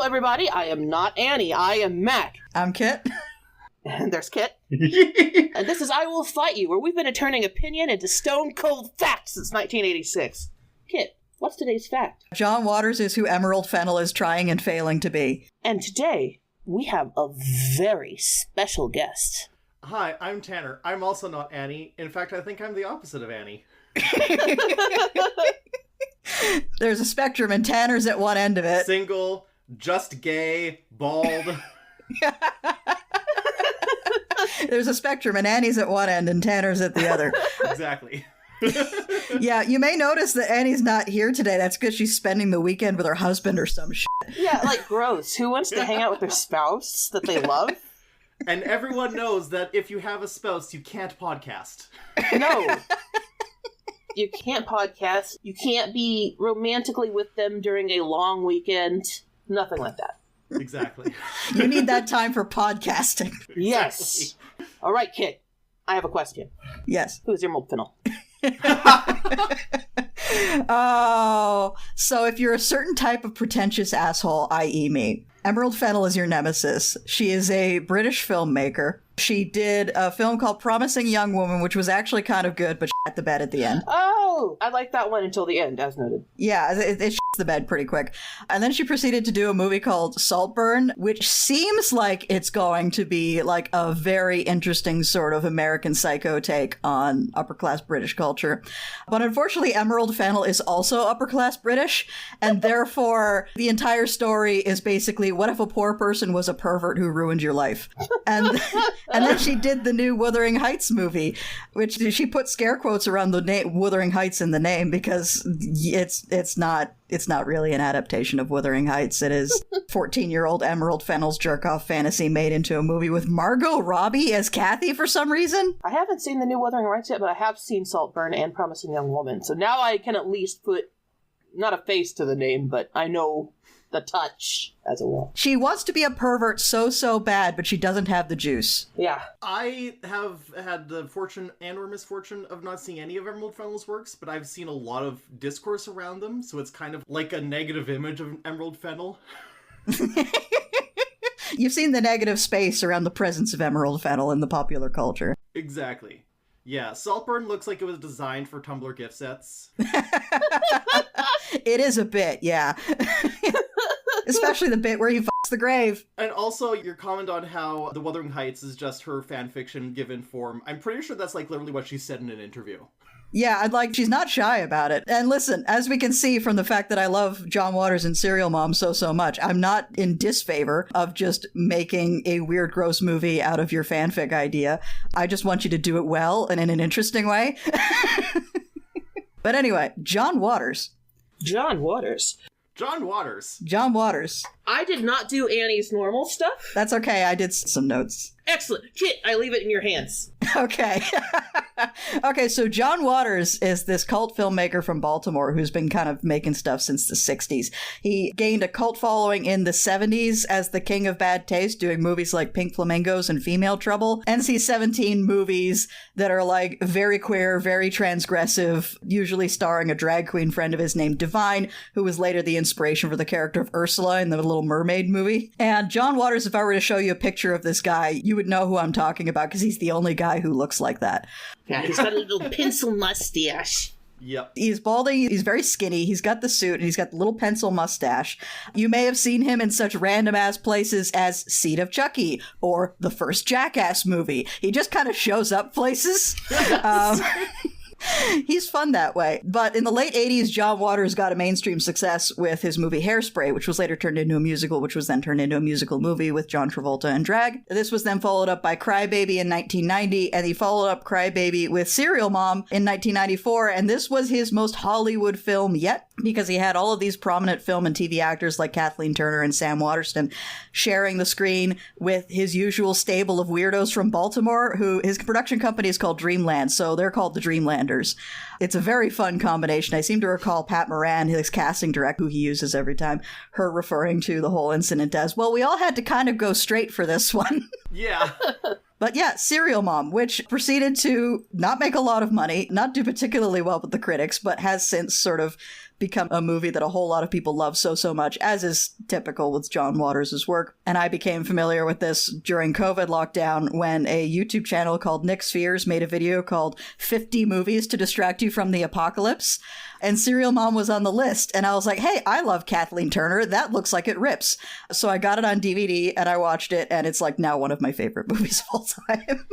everybody. I am not Annie. I am Matt. I'm Kit. And there's Kit. And this is I Will Fight You, where we've been turning opinion into stone cold facts since 1986. Kit, what's today's fact? John Waters is who Emerald Fennell is trying and failing to be. And today, we have a very special guest. Hi, I'm Tanner. I'm also not Annie. In fact, I think I'm the opposite of Annie. There's a spectrum, and Tanner's at one end of it. Single, just gay, bald. There's a spectrum, and Annie's at one end, and Tanner's at the other. Exactly. Yeah, you may notice that Annie's not here today. That's because she's spending the weekend with her husband or some shit. Yeah, like gross. Who wants to hang out with their spouse that they love? And everyone knows that if you have a spouse, you can't podcast. No. You can't podcast. You can't be romantically with them during a long weekend. Nothing like that. Exactly. You need that time for podcasting. Yes. All right, Kit. I have a question. Yes. Who's Emerald Fennell? Oh, so if you're a certain type of pretentious asshole, i.e. me, Emerald Fennell is your nemesis. She is a British filmmaker. She did a film called Promising Young Woman, which was actually kind of good, but shit the bed at the end. Oh, I like that one until the end, as noted. Yeah, it shits the bed pretty quick. And then she proceeded to do a movie called Saltburn, which seems like it's going to be like a very interesting sort of American Psycho take on upper-class British culture. But unfortunately, Emerald Fennell is also upper-class British, and therefore the entire story is basically, what if a poor person was a pervert who ruined your life? And then she did the new Wuthering Heights movie, which she put scare quotes around the name Wuthering Heights in the name because it's not really an adaptation of Wuthering Heights. It is 14-year-old Emerald Fennell's jerk-off fantasy made into a movie with Margot Robbie as Kathy for some reason. I haven't seen the new Wuthering Heights yet, but I have seen Saltburn and Promising Young Woman. So now I can at least put, not a face to the name, but I know the touch, as it will. She wants to be a pervert so bad, but she doesn't have the juice. Yeah. I have had the fortune and or misfortune of not seeing any of Emerald Fennell's works, but I've seen a lot of discourse around them, so it's kind of like a negative image of Emerald Fennell. You've seen the negative space around the presence of Emerald Fennell in the popular culture. Exactly. Yeah, Saltburn looks like it was designed for Tumblr gift sets. It is a bit, yeah. Especially the bit where he fucks the grave. And also, your comment on how the Wuthering Heights is just her fanfiction given form. I'm pretty sure that's like literally what she said in an interview. Yeah, she's not shy about it. And listen, as we can see from the fact that I love John Waters and Serial Mom so much, I'm not in disfavor of just making a weird, gross movie out of your fanfic idea. I just want you to do it well and in an interesting way. But anyway, John Waters. John Waters. John Waters. John Waters. I did not do Annie's normal stuff. That's okay, I did some notes. Excellent. Kit, I leave it in your hands. Okay. Okay, so John Waters is this cult filmmaker from Baltimore who's been kind of making stuff since the 60s. He gained a cult following in the 70s as the king of bad taste, doing movies like Pink Flamingos and Female Trouble. NC-17 movies that are like very queer, very transgressive, usually starring a drag queen friend of his named Divine, who was later the inspiration for the character of Ursula in the Little Mermaid movie. And John Waters, if I were to show you a picture of this guy, you would know who I'm talking about because he's the only guy who looks like that. Yeah, he's got a little pencil mustache. Yep. He's balding, he's very skinny, he's got the suit, and he's got the little pencil mustache. You may have seen him in such random-ass places as Seed of Chucky or the first Jackass movie. He just kind of shows up places. He's fun that way. But in the late 80s, John Waters got a mainstream success with his movie Hairspray, which was later turned into a musical, which was then turned into a musical movie with John Travolta and drag. This was then followed up by Crybaby in 1990, and he followed up Crybaby with Serial Mom in 1994, and this was his most Hollywood film yet, because he had all of these prominent film and TV actors like Kathleen Turner and Sam Waterston sharing the screen with his usual stable of weirdos from Baltimore, who his production company is called Dreamland, so they're called the Dreamlanders. It's a very fun combination. I seem to recall Pat Moran, his casting director, who he uses every time, her referring to the whole incident as, well, we all had to kind of go straight for this one. Yeah. But yeah, Serial Mom, which proceeded to not make a lot of money, not do particularly well with the critics, but has since sort of become a movie that a whole lot of people love so much, as is typical with John Waters' work. And I became familiar with this during COVID lockdown when a YouTube channel called Nick Spheres made a video called 50 Movies to Distract You from the Apocalypse. And Serial Mom was on the list. And I was like, hey, I love Kathleen Turner. That looks like it rips. So I got it on DVD and I watched it. And it's like now one of my favorite movies of all time.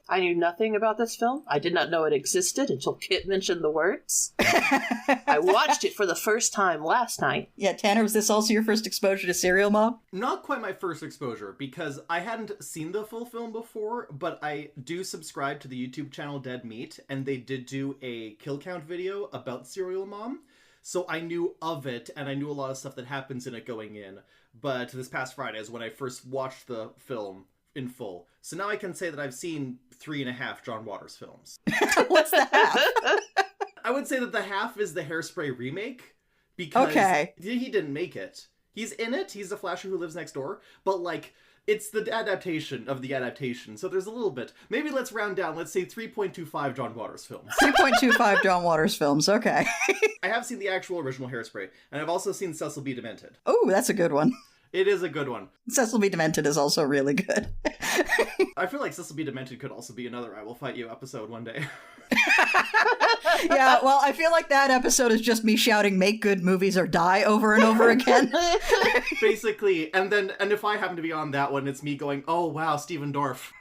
I knew nothing about this film. I did not know it existed until Kit mentioned the words. I watched it for the first time last night. Yeah, Tanner, was this also your first exposure to Serial Mom? Not quite my first exposure, because I hadn't seen the full film before, but I do subscribe to the YouTube channel Dead Meat, and they did do a kill count video about Serial Mom. So I knew of it, and I knew a lot of stuff that happens in it going in. But this past Friday is when I first watched the film in full. So now I can say that I've seen 3.5 John Waters films. What's the half? I would say that the half is the Hairspray remake, because he didn't make it. He's in it, he's the Flasher who lives next door, but like, it's the adaptation of the adaptation, so there's a little bit. Maybe let's round down, let's say 3.25 John Waters films. 3.25 John Waters films, okay. I have seen the actual original Hairspray, and I've also seen Cecil B. Demented. Oh, that's a good one. It is a good one. Cecil B. Demented is also really good. I feel like Cecil B. Demented could also be another I Will Fight You episode one day. Yeah, well, I feel like that episode is just me shouting, make good movies or die over and over again. Basically, and if I happen to be on that one, it's me going, oh wow, Stephen Dorff.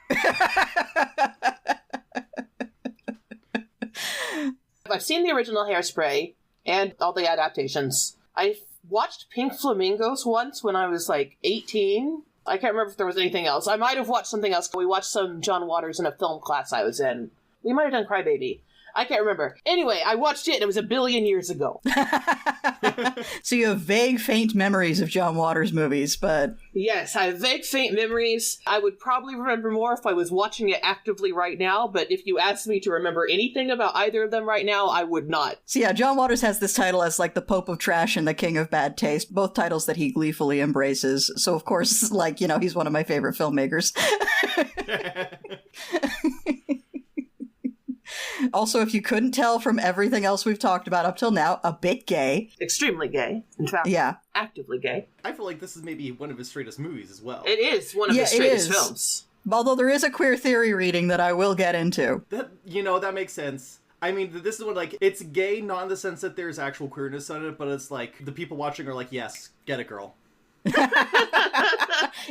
I've seen the original Hairspray and all the adaptations. I've watched Pink Flamingos once when I was like 18. I can't remember if there was anything else. I might have watched something else. We watched some John Waters in a film class I was in. We might have done Crybaby. I can't remember. Anyway, I watched it and it was a billion years ago. So you have vague, faint memories of John Waters movies, but... Yes, I have vague, faint memories. I would probably remember more if I was watching it actively right now, but if you asked me to remember anything about either of them right now, I would not. So yeah, John Waters has this title as like the Pope of Trash and the King of Bad Taste, both titles that he gleefully embraces. So of course, like, you know, he's one of my favorite filmmakers. Also, if you couldn't tell from everything else we've talked about up till now, a bit gay. Extremely gay. In fact, yeah. Actively gay. I feel like this is maybe one of his straightest movies as well. It is one of his straightest films. Although there is a queer theory reading that I will get into. That makes sense. I mean, this is one, like, it's gay, not in the sense that there's actual queerness on it, but it's like, the people watching are like, yes, get it, girl.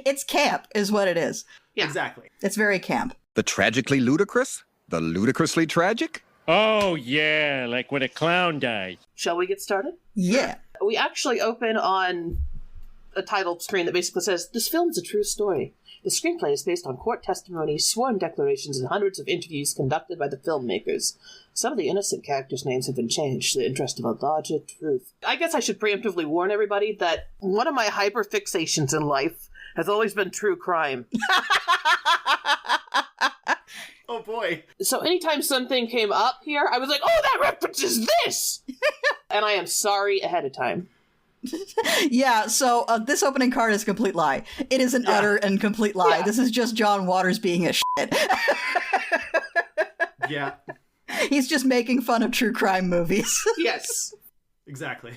It's camp, is what it is. Yeah. Exactly. It's very camp. The tragically ludicrous? The ludicrously tragic? Oh, yeah, like when a clown dies. Shall we get started? Yeah. We actually open on a title screen that basically says, "This film is a true story. The screenplay is based on court testimony, sworn declarations, and hundreds of interviews conducted by the filmmakers. Some of the innocent characters' names have been changed in the interest of a larger truth." I guess I should preemptively warn everybody that one of my hyperfixations in life has always been true crime. Oh boy. So anytime something came up here, I was like, oh, that references this! And I am sorry ahead of time. Yeah, so this opening card is a complete lie. It is an utter and complete lie. Yeah. This is just John Waters being a shit. Yeah. He's just making fun of true crime movies. Yes. Exactly.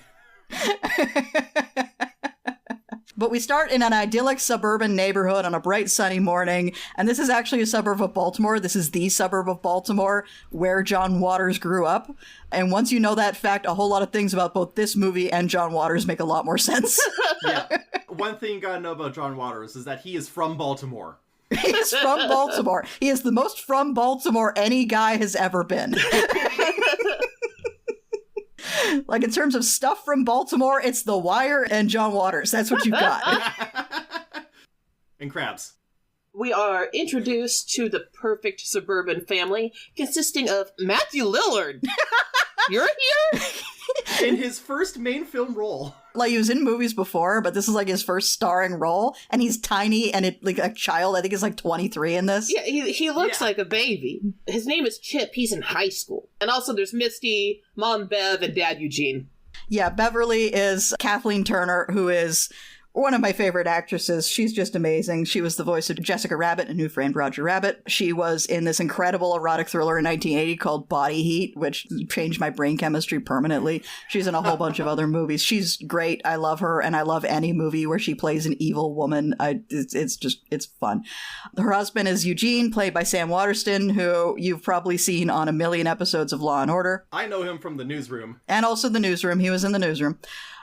But we start in an idyllic suburban neighborhood on a bright sunny morning, and this is actually a suburb of Baltimore. This is the suburb of Baltimore where John Waters grew up. And once you know that fact, a whole lot of things about both this movie and John Waters make a lot more sense. Yeah. One thing you gotta know about John Waters is that he is from Baltimore. He's from Baltimore. He is the most from Baltimore any guy has ever been. Like, in terms of stuff from Baltimore, it's The Wire and John Waters. That's what you've got. And crabs. We are introduced to the perfect suburban family consisting of Matthew Lillard. You're here? In his first main film role. Like, he was in movies before, but this is like his first starring role, and he's tiny and like a child. I think he's like 23 in this. Yeah, he looks like a baby. His name is Chip. He's in high school. And also there's Misty, Mom Bev, and Dad Eugene. Yeah, Beverly is Kathleen Turner, who is one of my favorite actresses. She's just amazing. She was the voice of Jessica Rabbit in Who Framed Roger Rabbit. She was in this incredible erotic thriller in 1980 called Body Heat, which changed my brain chemistry permanently. She's in a whole bunch of other movies. She's great. I love her, and I love any movie where she plays an evil woman. It's fun. Her husband is Eugene, played by Sam Waterston, who you've probably seen on a million episodes of Law and Order. I know him from The Newsroom. And also The Newsroom. He was in The Newsroom.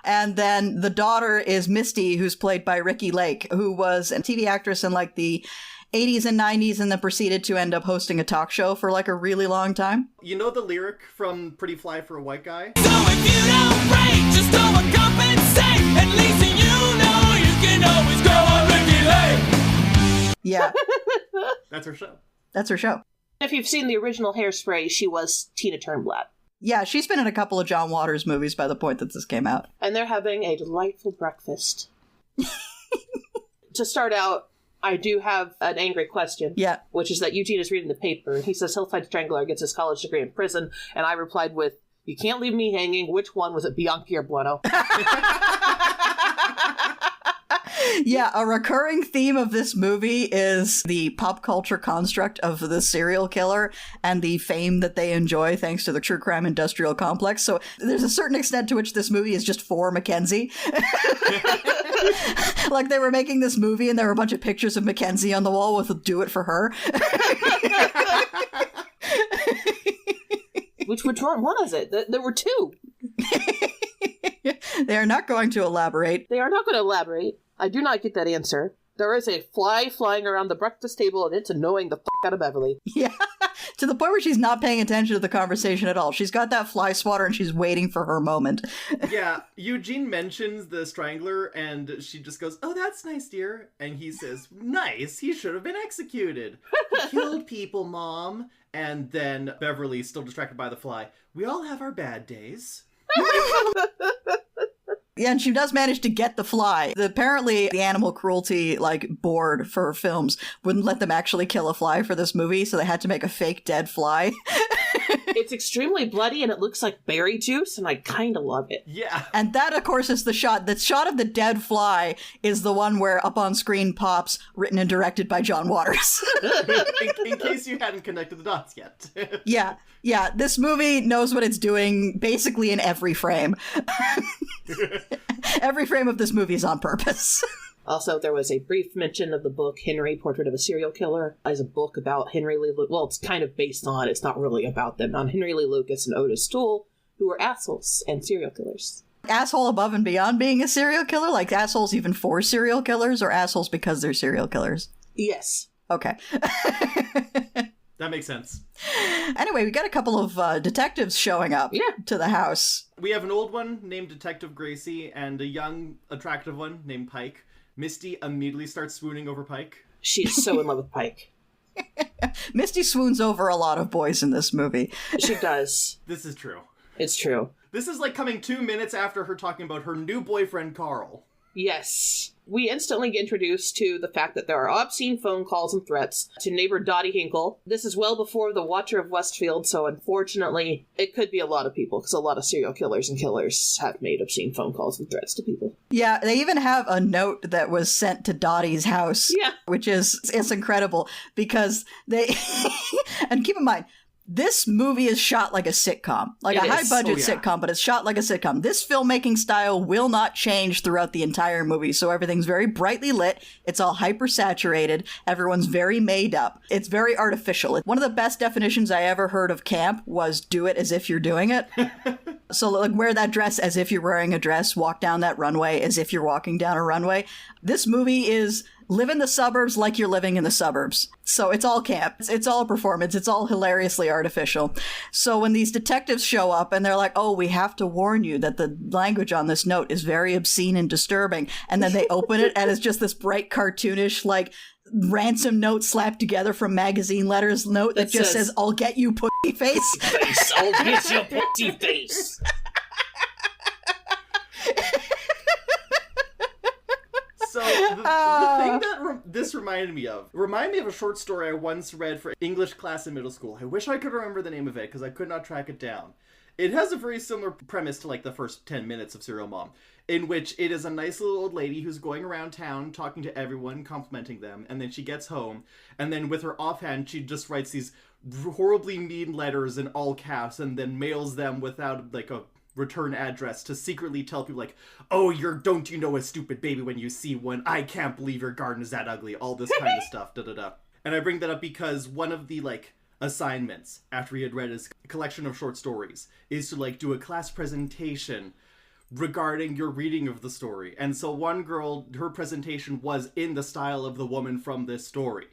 And then the daughter is Misty, who's played by Ricki Lake, who was a TV actress in like the 80s and 90s and then proceeded to end up hosting a talk show for like a really long time. You know the lyric from Pretty Fly for a White Guy? So if you don't break, just overcompensate. At least you know you can always go on Ricki Lake. Yeah. That's her show. That's her show. If you've seen the original Hairspray, she was Tina Turnblad. Yeah, she's been in a couple of John Waters movies by the point that this came out. And they're having a delightful breakfast. To start out, I do have an angry question. Yeah. Which is that Eugene is reading the paper, and he says Hillside Strangler gets his college degree in prison, and I replied with, "You can't leave me hanging. Which one? Was it Bianchi or Bueno?" Yeah, a recurring theme of this movie is the pop culture construct of the serial killer and the fame that they enjoy thanks to the true crime industrial complex. So there's a certain extent to which this movie is just for Mackenzie. Like they were making this movie and there were a bunch of pictures of Mackenzie on the wall with "Do It For Her." Which one was it? There were two. They are not going to elaborate. They are not going to elaborate. I do not get that answer. There is a fly flying around the breakfast table, and it's annoying the fuck out of Beverly. Yeah, to the point where she's not paying attention to the conversation at all. She's got that fly swatter, and she's waiting for her moment. Yeah, Eugene mentions the Strangler, and she just goes, "Oh, that's nice, dear." And he says, "Nice, he should have been executed. He killed people, Mom." And then Beverly, still distracted by the fly, "We all have our bad days." Yeah, and she does manage to get the fly. Apparently, the animal cruelty, board for films wouldn't let them actually kill a fly for this movie, so they had to make a fake dead fly. It's extremely bloody, and it looks like berry juice, and I kind of love it. Yeah. And that, of course, is the shot. The shot of the dead fly is the one where up on screen pops, written and directed by John Waters. in case you hadn't connected the dots yet. Yeah, this movie knows what it's doing basically in every frame. Every frame of this movie is on purpose. Also, there was a brief mention of the book Henry, Portrait of a Serial Killer, as a book about Henry Lee Lucas. Well, it's kind of based on, it's not really about them, on Henry Lee Lucas and Otis Toole, who were assholes and serial killers. Asshole above and beyond being a serial killer? Like assholes even for serial killers, or assholes because they're serial killers? Yes. Okay. That makes sense. Anyway, we got a couple of detectives showing up to the house. We have an old one named Detective Gracie and a young, attractive one named Pike. Misty immediately starts swooning over Pike. She is so in love with Pike. Misty swoons over a lot of boys in this movie. She does. This is true. It's true. This is like coming 2 minutes after her talking about her new boyfriend, Carl. Yes. We instantly get introduced to the fact that there are obscene phone calls and threats to neighbor Dottie Hinkle. This is well before the Watcher of Westfield, so unfortunately, it could be a lot of people, because a lot of serial killers and killers have made obscene phone calls and threats to people. Yeah, they even have a note that was sent to Dottie's house. Yeah. Which it's incredible, because they... And keep in mind, this movie is shot like a sitcom, like It a is. high-budget Oh, yeah. sitcom, but it's shot like a sitcom. This filmmaking style will not change throughout the entire movie, so everything's very brightly lit, it's all hyper-saturated, everyone's very made up, it's very artificial. One of the best definitions I ever heard of camp was do it as if you're doing it. So, wear that dress as if you're wearing a dress, walk down that runway as if you're walking down a runway. This movie is live in the suburbs like you're living in the suburbs. So it's all camp. It's all a performance. It's all hilariously artificial. So when these detectives show up and they're like, "Oh, we have to warn you that the language on this note is very obscene and disturbing," and then they open it and it's just this bright cartoonish, ransom note slapped together from magazine letters note that just says, "I'll get you, pussy face." Face, I'll get your pussy face. So the thing that this reminded me of a short story I once read for English class in middle school. I wish I could remember the name of it because I could not track it down. It has a very similar premise to like the first 10 minutes of Serial Mom, in which it is a nice little old lady who's going around town talking to everyone, complimenting them, and then she gets home, and then with her offhand, she just writes these horribly mean letters in all caps and then mails them without like a return address to secretly tell people like, oh, don't you know a stupid baby when you see one? I can't believe your garden is that ugly. All this kind of stuff. And I bring that up because one of the like assignments after he had read his collection of short stories is to like do a class presentation regarding your reading of the story. And so one girl, her presentation was in the style of the woman from this story.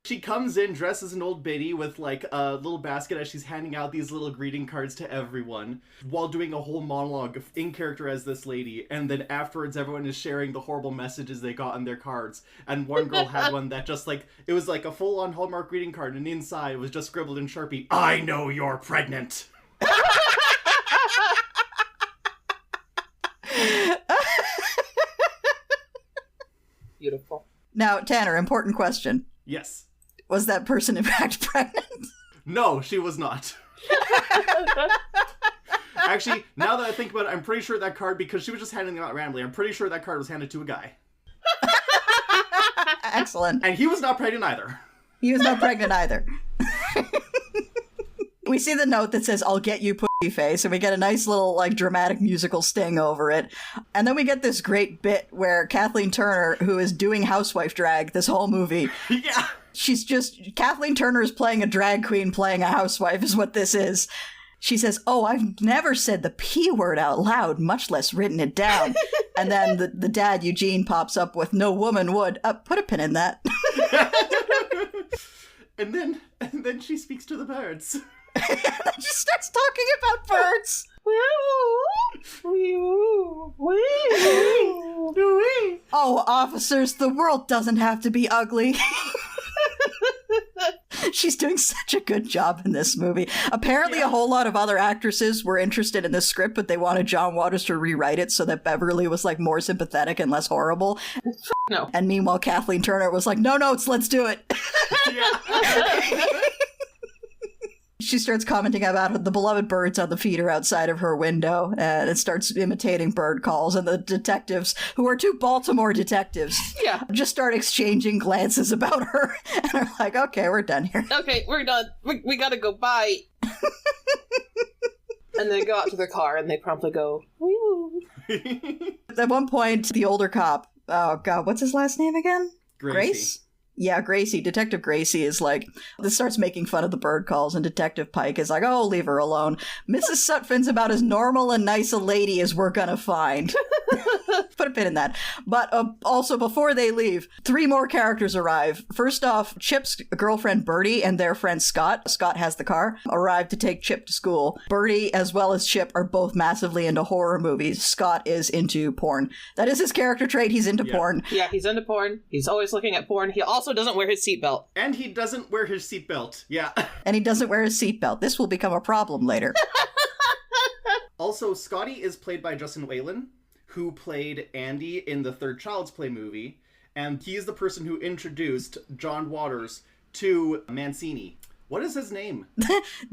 She comes in dressed as an old biddy with like a little basket as she's handing out these little greeting cards to everyone while doing a whole monologue in character as this lady. And then afterwards, everyone is sharing the horrible messages they got on their cards. And one girl had one that just like, it was like a full-on Hallmark greeting card, and inside was just scribbled in Sharpie, I know you're pregnant. Beautiful. Now, Tanner, important question. Yes. Was that person in fact pregnant? No, she was not. Actually, now that I think about it, I'm pretty sure that card, because she was just handing them out randomly, I'm pretty sure that card was handed to a guy. Excellent. And he was not pregnant either. He was not pregnant either. We see the note that says, I'll get you pussy face, and we get a nice little, like, dramatic musical sting over it. And then we get this great bit where Kathleen Turner, who is doing housewife drag this whole movie, Yeah. Kathleen Turner is playing a drag queen playing a housewife is what this is. She says, oh, I've never said the P word out loud, much less written it down. And then the dad, Eugene, pops up with, no woman would. Put a pin in that. And then she speaks to the birds. She starts talking about birds. Oh, officers, the world doesn't have to be ugly. She's doing such a good job in this movie. Apparently, a whole lot of other actresses were interested in this script, but they wanted John Waters to rewrite it so that Beverly was like more sympathetic and less horrible. No. And meanwhile, Kathleen Turner was like, no notes, let's do it. She starts commenting about the beloved birds on the feeder outside of her window, and it starts imitating bird calls, and the detectives, who are two Baltimore detectives, just start exchanging glances about her, and are like, okay, we're done here. Okay, we're done. We gotta go, bye. And they go out to their car, and they promptly go, woo. At one point, the older cop, oh god, what's his last name again? Grace? Yeah, Gracie, Detective Gracie is like, this starts making fun of the bird calls, and Detective Pike is like, oh, leave her alone. Mrs. Sutphin's about as normal and nice a lady as we're gonna find. Put a pin in that. But also, before they leave, 3 more characters arrive. First off, Chip's girlfriend Bertie and their friend Scott has the car, arrive to take Chip to school. Bertie, as well as Chip, are both massively into horror movies. Scott is into porn. That is his character trait, he's into porn. Yeah, he's into porn. He's always looking at porn. He also doesn't wear his seatbelt. And he doesn't wear his seatbelt. Yeah. And he doesn't wear his seatbelt. This will become a problem later. Also, Scotty is played by Justin Whalen, who played Andy in the third Child's Play movie, and he is the person who introduced John Waters to Mancini. What is his name?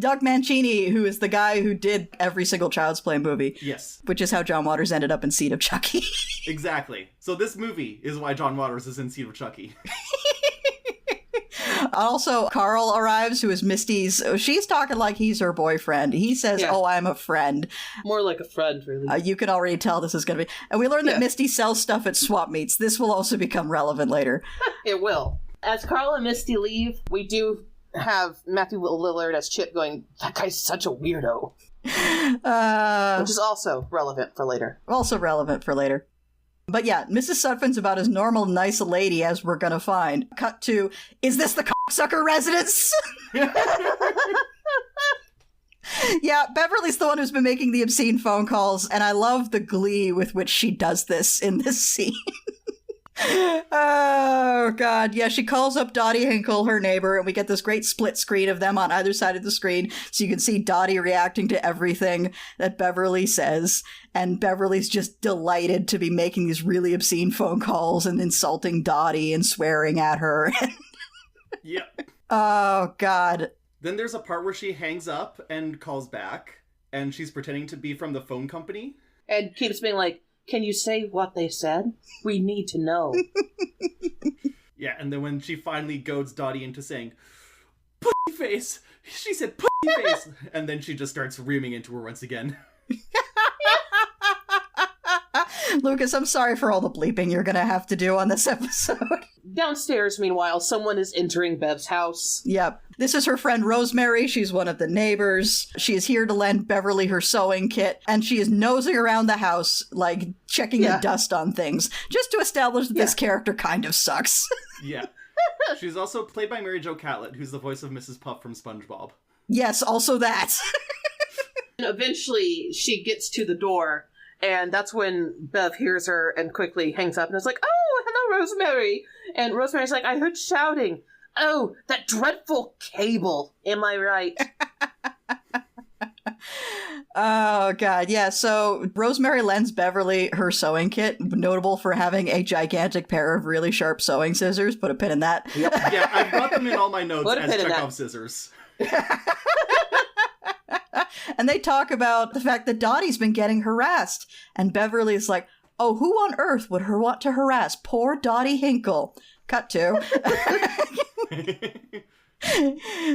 Doug Mancini, who is the guy who did every single Child's Play movie. Yes. Which is how John Waters ended up in Seed of Chucky. Exactly. So this movie is why John Waters is in Seed of Chucky. Also, Carl arrives, who is Misty's. She's talking like he's her boyfriend. He says, oh, I'm a friend. More like a friend, really. You can already tell this is going to be... And we learn that Misty sells stuff at swap meets. This will also become relevant later. It will. As Carl and Misty leave, we do have Matthew Lillard as Chip going, that guy's such a weirdo. Which is also relevant for later. But yeah, Mrs. Sutphin's about as normal, nice a lady as we're gonna find. Cut to, is this the cocksucker residence? Yeah, Beverly's the one who's been making the obscene phone calls, and I love the glee with which she does this in this scene. Oh, God. Yeah, she calls up Dottie Hinkle, her neighbor, and we get this great split screen of them on either side of the screen, so you can see Dottie reacting to everything that Beverly says, and Beverly's just delighted to be making these really obscene phone calls and insulting Dottie and swearing at her. Yep. Oh, God. Then there's a part where she hangs up and calls back, and she's pretending to be from the phone company. And keeps being like, can you say what they said? We need to know. Yeah, and then when she finally goads Dottie into saying, "Pussy face!" She said, "Pussy face!" And then she just starts reaming into her once again. Lucas, I'm sorry for all the bleeping you're gonna have to do on this episode. Downstairs, meanwhile, someone is entering Bev's house. Yep. This is her friend Rosemary. She's one of the neighbors. She is here to lend Beverly her sewing kit, and she is nosing around the house, like, checking the dust on things, just to establish that this character kind of sucks. Yeah. She's also played by Mary Jo Catlett, who's the voice of Mrs. Puff from SpongeBob. Yes, also that. And eventually, she gets to the door, and that's when Bev hears her and quickly hangs up and is like, "Oh, hello, Rosemary." And Rosemary's like, "I heard shouting. Oh, that dreadful cable. Am I right?" Oh, God. Yeah, so Rosemary lends Beverly her sewing kit, notable for having a gigantic pair of really sharp sewing scissors. Put a pin in that. Yeah, I've got them in all my notes Put a as pin in Chekhov that. scissors. And they talk about the fact that Dottie's been getting harassed. And Beverly's like, oh, who on earth would her want to harass poor Dottie Hinkle? Cut to.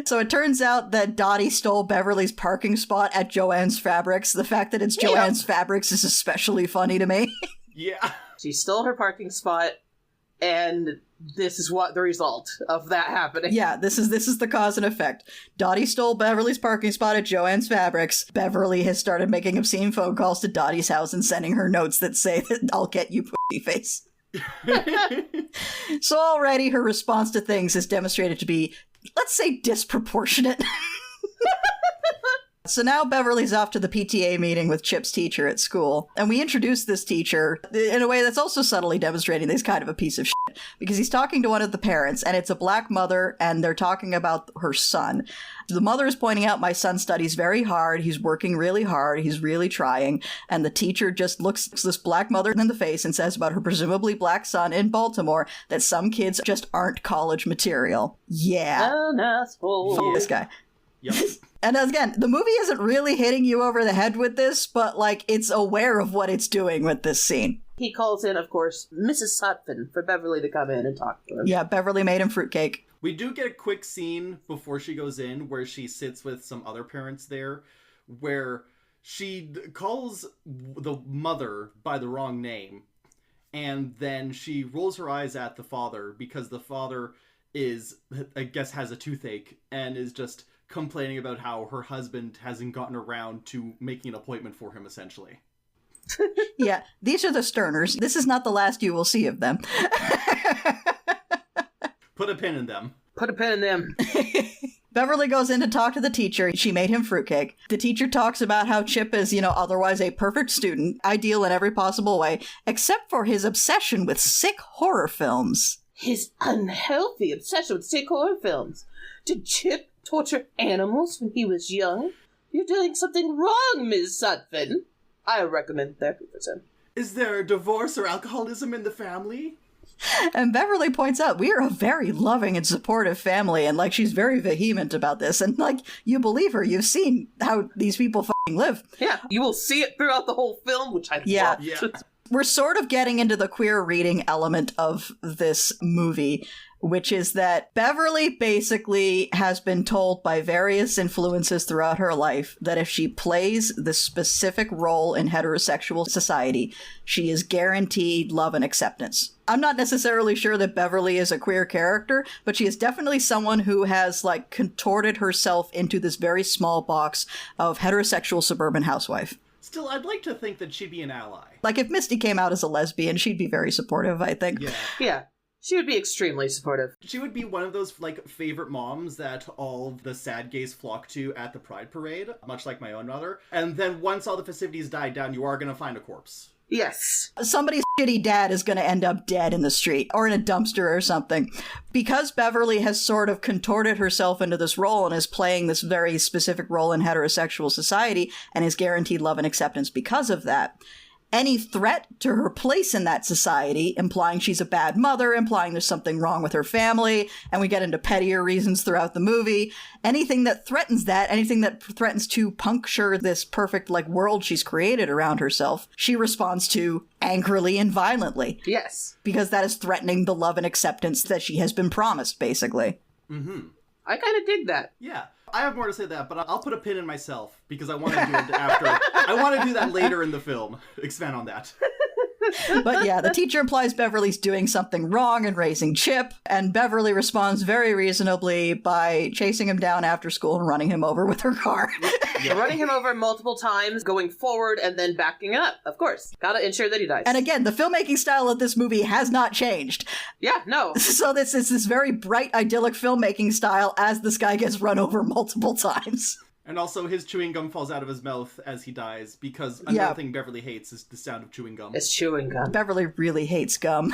So it turns out that Dottie stole Beverly's parking spot at Joann's Fabrics. The fact that it's Joann's Fabrics is especially funny to me. Yeah. She stole her parking spot, and this is what the result of that happening. Yeah, this is the cause and effect. Dottie stole Beverly's parking spot at Joann's Fabrics. Beverly has started making obscene phone calls to Dottie's house and sending her notes that say that I'll get you, pussy face. So already her response to things is demonstrated to be, let's say, disproportionate. So now Beverly's off to the PTA meeting with Chip's teacher at school. And we introduce this teacher in a way that's also subtly demonstrating that he's kind of a piece of shit. Because he's talking to one of the parents, and it's a black mother, and they're talking about her son. The mother is pointing out, my son studies very hard. He's working really hard. He's really trying. And the teacher just looks this black mother in the face and says about her presumably black son in Baltimore that some kids just aren't college material. Yeah. An asshole. Fuck this guy. Yep. And again, the movie isn't really hitting you over the head with this, but, like, it's aware of what it's doing with this scene. He calls in, of course, Mrs. Sutphin for Beverly to come in and talk to him. Yeah, Beverly made him fruitcake. We do get a quick scene before she goes in where she sits with some other parents there, where she calls the mother by the wrong name, and then she rolls her eyes at the father because the father is, I guess, has a toothache and is just complaining about how her husband hasn't gotten around to making an appointment for him, essentially. Yeah, these are the Sterners. This is not the last you will see of them. Put a pin in them. Put a pin in them. Beverly goes in to talk to the teacher. She made him fruitcake. The teacher talks about how Chip is, otherwise a perfect student, ideal in every possible way, except for his obsession with sick horror films. His unhealthy obsession with sick horror films. Did Chip torture animals when he was young? You're doing something wrong, Ms. Sutphin. I recommend therapy for him. Is there divorce or alcoholism in the family? And Beverly points out, we are a very loving and supportive family, and, like, she's very vehement about this, and, like, you believe her. You've seen how these people fucking live. Yeah, you will see it throughout the whole film, which I love. Yeah. We're sort of getting into the queer reading element of this movie, which is that Beverly basically has been told by various influences throughout her life that if she plays the specific role in heterosexual society, she is guaranteed love and acceptance. I'm not necessarily sure that Beverly is a queer character, but she is definitely someone who has, like, contorted herself into this very small box of heterosexual suburban housewife. Still, I'd like to think that she'd be an ally. Like, if Misty came out as a lesbian, she'd be very supportive, I think. Yeah. Yeah, she would be extremely supportive. She would be one of those, like, favorite moms that all the sad gays flock to at the Pride Parade, much like my own mother. And then once all the festivities die down, you are going to find a corpse. Yes. Somebody's shitty dad is going to end up dead in the street or in a dumpster or something. Because Beverly has sort of contorted herself into this role and is playing this very specific role in heterosexual society and is guaranteed love and acceptance because of that, any threat to her place in that society, implying she's a bad mother, implying there's something wrong with her family, and we get into pettier reasons throughout the movie. Anything that threatens that, anything that threatens to puncture this perfect, like, world she's created around herself, she responds to angrily and violently. Yes. Because that is threatening the love and acceptance that she has been promised, basically. I kind of dig that. Yeah. I have more to say that, but I'll put a pin in myself because I want to do it after. I want to do that later in the film. Expand on that. But yeah, the teacher implies Beverly's doing something wrong and raising Chip, and Beverly responds very reasonably by chasing him down after school and running him over with her car. Running him over multiple times, going forward, and then backing up. Of course. Gotta ensure that he dies. And again, the filmmaking style of this movie has not changed. Yeah, no. So this is this very bright, idyllic filmmaking style as this guy gets run over multiple times. And also, his chewing gum falls out of his mouth as he dies because another thing Beverly hates is the sound of chewing gum. It's chewing gum. Beverly really hates gum.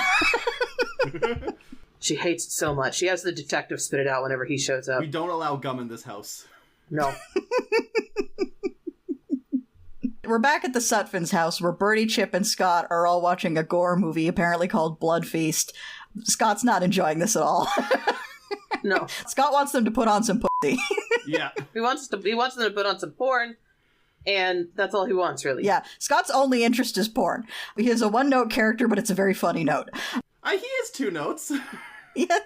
She hates it so much. She has the detective spit it out whenever he shows up. We don't allow gum in this house. No. We're back at the Sutphins' house where Bertie, Chip, and Scott are all watching a gore movie apparently called Blood Feast. Scott's not enjoying this at all. No. Scott wants them to put on some pussy. Yeah. He wants them to put on some porn, and that's all he wants, really. Yeah, Scott's only interest is porn. He is a one-note character, but it's a very funny note. He has 2 notes. Yeah.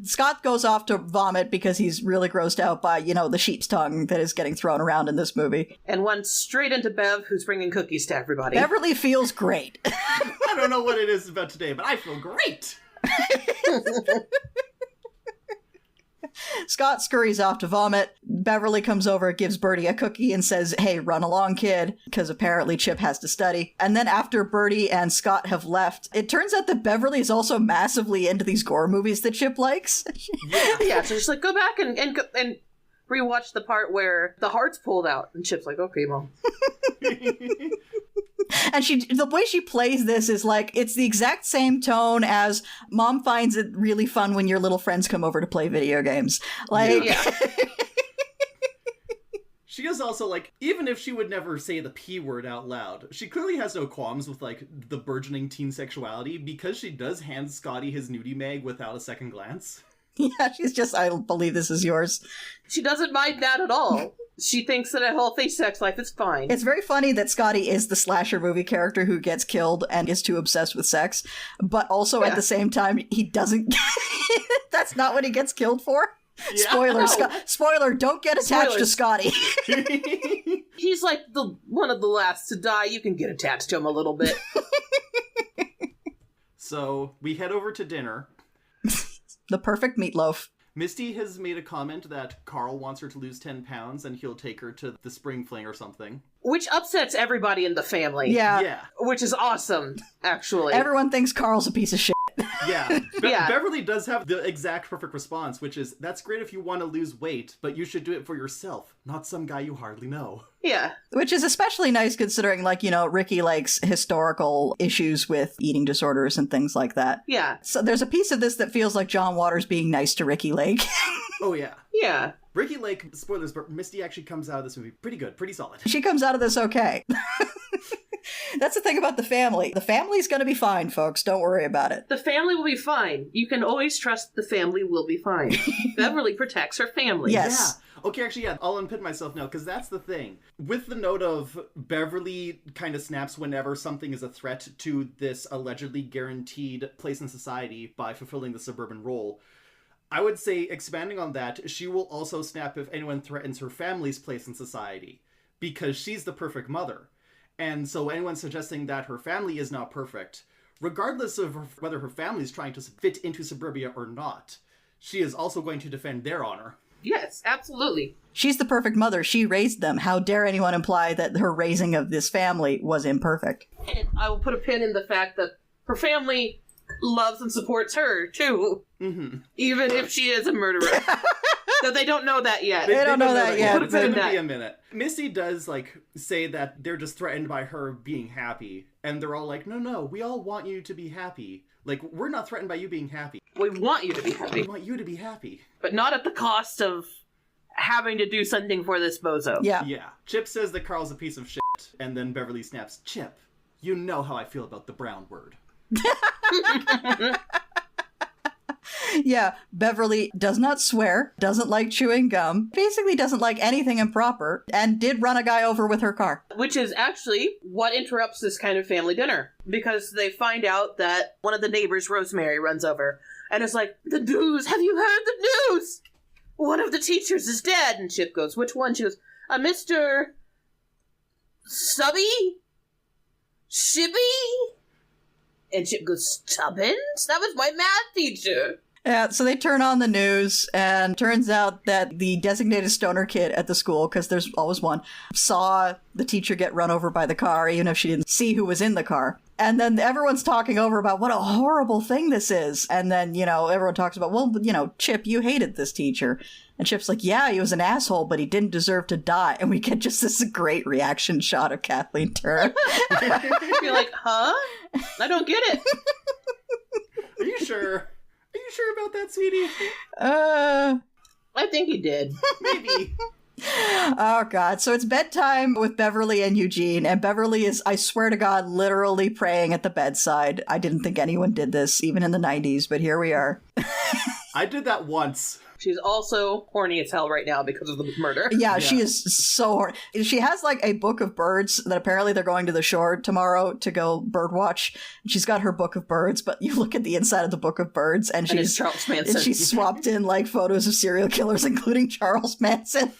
Scott goes off to vomit because he's really grossed out by, the sheep's tongue that is getting thrown around in this movie. And one straight into Bev, who's bringing cookies to everybody. Beverly feels great. I don't know what it is about today, but I feel great. Scott scurries off to vomit. Beverly comes over, gives Bertie a cookie, and says, "Hey, run along, kid," because apparently Chip has to study. And then after Bertie and Scott have left, it turns out that Beverly is also massively into these gore movies that Chip likes. Yeah, so she's like, go back and rewatch the part where the heart's pulled out. And Chip's like, okay, Mom. And the way she plays this is like, it's the exact same tone as Mom finds it really fun when your little friends come over to play video games. Like, Yeah. She is also, like, even if she would never say the P word out loud, she clearly has no qualms with, like, the burgeoning teen sexuality because she does hand Scotty his nudie mag without a second glance. yeah, she's just, I believe this is yours. She doesn't mind that at all. She thinks that a healthy sex life is fine. It's very funny that Scotty is the slasher movie character who gets killed and is too obsessed with sex, but also at the same time, he doesn't. That's not what he gets killed for. Yeah. Spoiler, spoiler, don't get attached to Scotty. He's like one of the last to die. You can get attached to him a little bit. So, we head over to dinner. The perfect meatloaf. Misty has made a comment that Carl wants her to lose 10 pounds and he'll take her to the spring fling or something. Which upsets everybody in the family. Yeah. Which is awesome, actually. Everyone thinks Carl's a piece of shit. Yeah. Yeah. Beverly does have the exact perfect response, which is, that's great if you want to lose weight, but you should do it for yourself, not some guy you hardly know. Yeah. Which is especially nice considering, like, Ricky Lake's historical issues with eating disorders and things like that. Yeah. So there's a piece of this that feels like John Waters being nice to Ricky Lake. Oh, yeah. Yeah. Ricky Lake, spoilers, but Misty actually comes out of this movie pretty good, pretty solid. She comes out of this okay. That's the thing about the family. The family's gonna be fine, folks. Don't worry about it. The family will be fine. You can always trust the family will be fine. Beverly protects her family. Yes. Yeah. Okay, actually, yeah, I'll unpin myself now, because that's the thing. With the note of Beverly kind of snaps whenever something is a threat to this allegedly guaranteed place in society by fulfilling the suburban role, I would say, expanding on that, she will also snap if anyone threatens her family's place in society, because she's the perfect mother. And so anyone suggesting that her family is not perfect, regardless of whether her family is trying to fit into suburbia or not, she is also going to defend their honor. Yes, absolutely. She's the perfect mother. She raised them. How dare anyone imply that her raising of this family was imperfect? And I will put a pin in the fact that her family loves and supports her, too. Mm-hmm. Even if she is a murderer. So they don't know that yet. They don't know that yet. Put a It's pin in gonna be that. a minute. Misty does, like, say that they're just threatened by her being happy. And they're all like, no, we all want you to be happy. Like, we're not threatened by you being happy. We want you to be We happy. want you to be happy. But not at the cost of having to do something for this bozo. Yeah. Yeah. Chip says that Carl's a piece of shit. And then Beverly snaps, Chip, you know how I feel about the brown word. Yeah, Beverly does not swear, doesn't like chewing gum, basically doesn't like anything improper, and did run a guy over with her car. Which is actually what interrupts this kind of family dinner. Because they find out that one of the neighbors, Rosemary, runs over and is like, the news! Have you heard the news? One of the teachers is dead. And Chip goes, which one? She goes, Mr. Stubby? Shibby? And Chip goes, Stubbins? That was my math teacher. Yeah, so they turn on the news, and turns out that the designated stoner kid at the school, because there's always one, saw the teacher get run over by the car, even if she didn't see who was in the car. And then everyone's talking over about what a horrible thing this is. And then, everyone talks about, well, Chip, you hated this teacher. And Chip's like, yeah, he was an asshole, but he didn't deserve to die. And we get just this great reaction shot of Kathleen Turner. You're like, huh? I don't get it. Are you sure? Are you sure about that, sweetie? I think he did. Maybe. Oh, God. So it's bedtime with Beverly and Eugene, and Beverly is, I swear to God, literally praying at the bedside. I didn't think anyone did this, even in the 90s, but here we are. I did that once. She's also horny as hell right now because of the murder. Yeah, she is so horny. She has like a book of birds that apparently they're going to the shore tomorrow to go bird watch. She's got her book of birds, but you look at the inside of the book of birds and it's Charles Manson. And she's swapped in like photos of serial killers, including Charles Manson.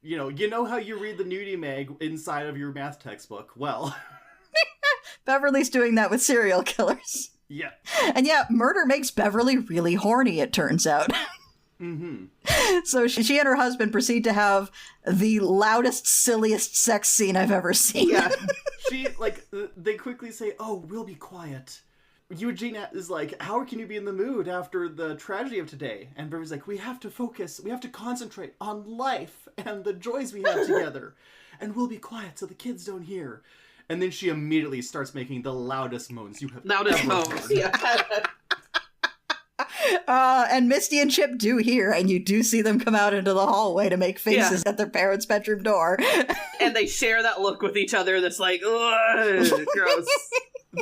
You know how you read the nudie mag inside of your math textbook? Well, Beverly's doing that with serial killers. Yeah. And yeah, murder makes Beverly really horny, it turns out. Mm-hmm. So she and her husband proceed to have the loudest, silliest sex scene I've ever seen. Yeah. They quickly say, oh, we'll be quiet. Eugene is like, how can you be in the mood after the tragedy of today? And Beverly's like, we have to focus. We have to concentrate on life and the joys we have together. And we'll be quiet so the kids don't hear. And then she immediately starts making the loudest moans you have Loudest ever moans, heard. yeah. And Misty and Chip do hear, and you do see them come out into the hallway to make faces at their parents' bedroom door. And they share that look with each other that's like, ugh, gross.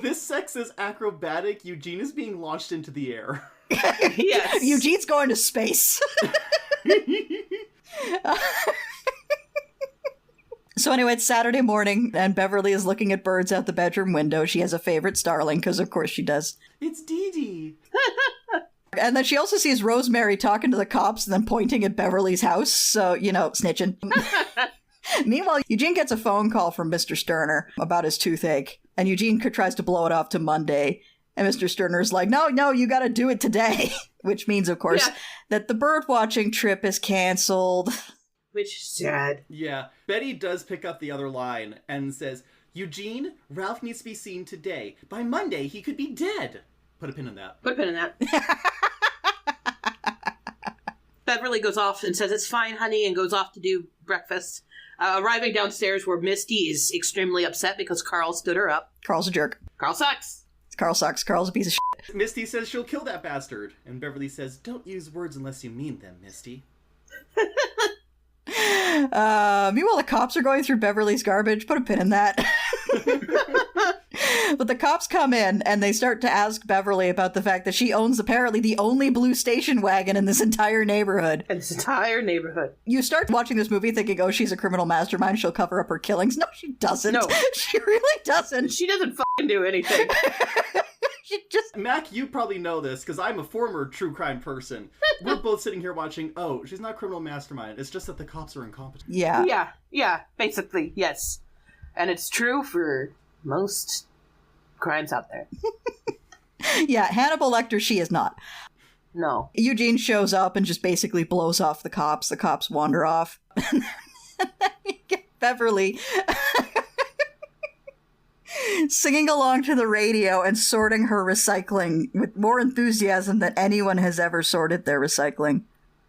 This sex is acrobatic. Eugene is being launched into the air. Yes. Eugene's going to space. So anyway, it's Saturday morning, and Beverly is looking at birds out the bedroom window. She has a favorite starling, because of course she does. It's Dee Dee. And then she also sees Rosemary talking to the cops and then pointing at Beverly's house. So, snitching. Meanwhile, Eugene gets a phone call from Mr. Sterner about his toothache. And Eugene tries to blow it off to Monday. And Mr. Sterner's like, no, you got to do it today. Which means, of course, that the bird watching trip is canceled. Which is sad. Yeah. Betty does pick up the other line and says, Eugene, Ralph needs to be seen today. By Monday, he could be dead. Put a pin in that. Put a pin in that. Beverly goes off and says, it's fine, honey, and goes off to do breakfast. Arriving downstairs where Misty is extremely upset because Carl stood her up. Carl's a jerk. Carl sucks. Carl sucks. Carl's a piece of shit. Misty says she'll kill that bastard. And Beverly says, don't use words unless you mean them, Misty. Meanwhile, the cops are going through Beverly's garbage. Put a pin in that. But the cops come in and they start to ask Beverly about the fact that she owns apparently the only blue station wagon in this entire neighborhood. And this entire neighborhood. You start watching this movie thinking, oh, she's a criminal mastermind. She'll cover up her killings. No, she doesn't. No. She really doesn't. She doesn't fucking do anything. She just... Mac, you probably know this because I'm a former true crime person. We're both sitting here watching, oh, she's not a criminal mastermind. It's just that the cops are incompetent. Yeah. Yeah, basically, yes. And it's true for most crimes out there. Yeah, Hannibal Lecter, she is not. No. Eugene shows up and just basically blows off the cops. The cops wander off. And then you get Beverly singing along to the radio and sorting her recycling with more enthusiasm than anyone has ever sorted their recycling.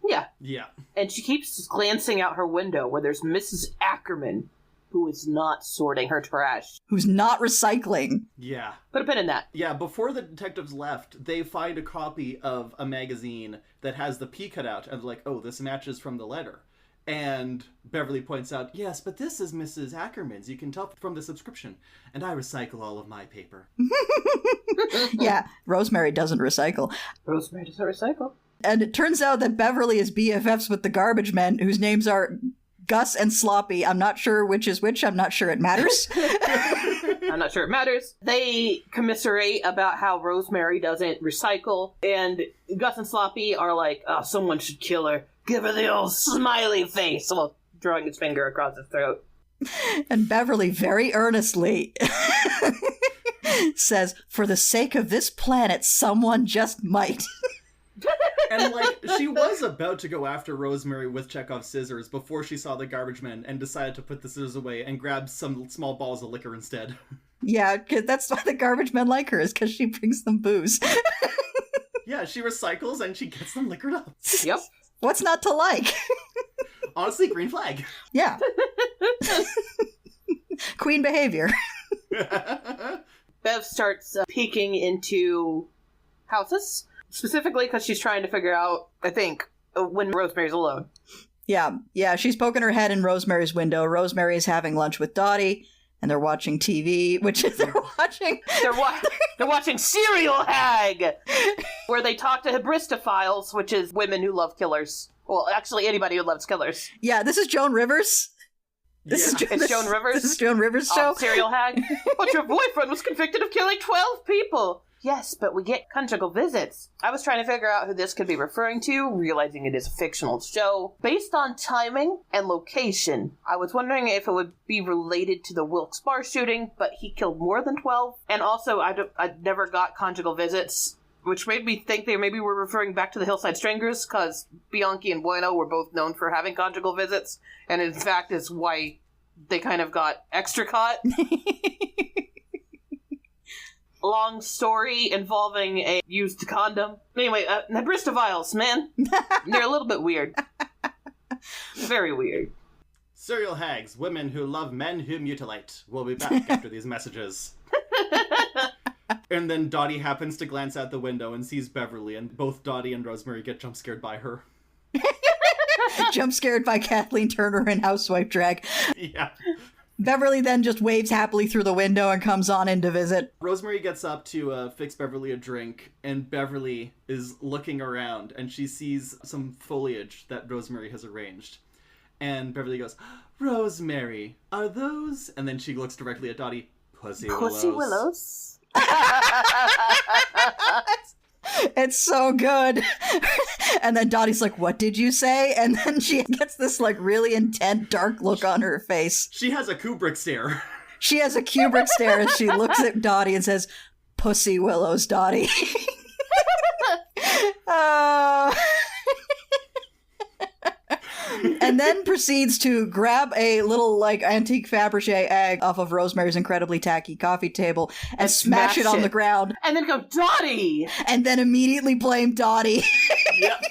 Yeah. Yeah. And she keeps glancing out her window where there's Mrs. Ackerman, who is not sorting her trash. Who's not recycling. Yeah. Put a pin in that. Yeah, before the detectives left, they find a copy of a magazine that has the P cut out and like, oh, this matches from the letter. And Beverly points out, yes, but this is Mrs. Ackerman's. You can tell from the subscription. And I recycle all of my paper. Yeah, Rosemary doesn't recycle. Rosemary doesn't recycle. And it turns out that Beverly is BFFs with the garbage men, whose names are Gus and Sloppy. I'm not sure which is which. I'm not sure it matters. I'm not sure it matters. They commiserate about how Rosemary doesn't recycle, and Gus and Sloppy are like, oh, someone should kill her. Give her the old smiley face, while drawing his finger across his throat. And Beverly very earnestly says, for the sake of this planet, someone just might. And, like, she was about to go after Rosemary with Chekhov's scissors before she saw the garbage men and decided to put the scissors away and grab some small balls of liquor instead. Yeah, because that's why the garbage men like her, is because she brings them booze. Yeah, she recycles and she gets them liquored up. Yep. What's not to like? Honestly, green flag. Yeah. Queen behavior. Bev starts peeking into houses, specifically because she's trying to figure out, I think, when Rosemary's alone. Yeah, she's poking her head in Rosemary's window. Rosemary is having lunch with Dottie, and they're watching TV, which is they're watching Serial Hag, where they talk to Hebristophiles, which is women who love killers. Well, actually, anybody who loves killers. Yeah, this is Joan Rivers. It's Joan Rivers. This is Joan Rivers' show. Serial Hag. But your boyfriend was convicted of killing 12 people. Yes, but we get conjugal visits. I was trying to figure out who this could be referring to, realizing it is a fictional show. Based on timing and location, I was wondering if it would be related to the Wilkes Barre shooting, but he killed more than 12. And also, I never got conjugal visits, which made me think they maybe were referring back to the Hillside Strangers, because Bianchi and Bueno were both known for having conjugal visits, and in fact is why they kind of got extra caught. Long story involving a used condom. Anyway, Hebristophiles, man. They're a little bit weird. Very weird. Serial hags, women who love men who mutilate. We'll be back after these messages. And then Dottie happens to glance out the window and sees Beverly, and both Dottie and Rosemary get jump scared by her. Jump scared by Kathleen Turner in housewife drag. Yeah. Beverly then just waves happily through the window and comes on in to visit. Rosemary gets up to fix Beverly a drink, and Beverly is looking around, and she sees some foliage that Rosemary has arranged. And Beverly goes, Rosemary, are those... And then she looks directly at Dottie. Pussy willows. Pussy willows? It's so good. And then Dottie's like, what did you say? And then she gets this like really intent, dark look on her face. She has a Kubrick stare. She has a Kubrick stare as she looks at Dottie and says, Pussy willows, Dottie. And then proceeds to grab a little, like, antique Fabergé egg off of Rosemary's incredibly tacky coffee table and smash it on the ground. And then go, Dottie! And then immediately blame Dottie. Yep.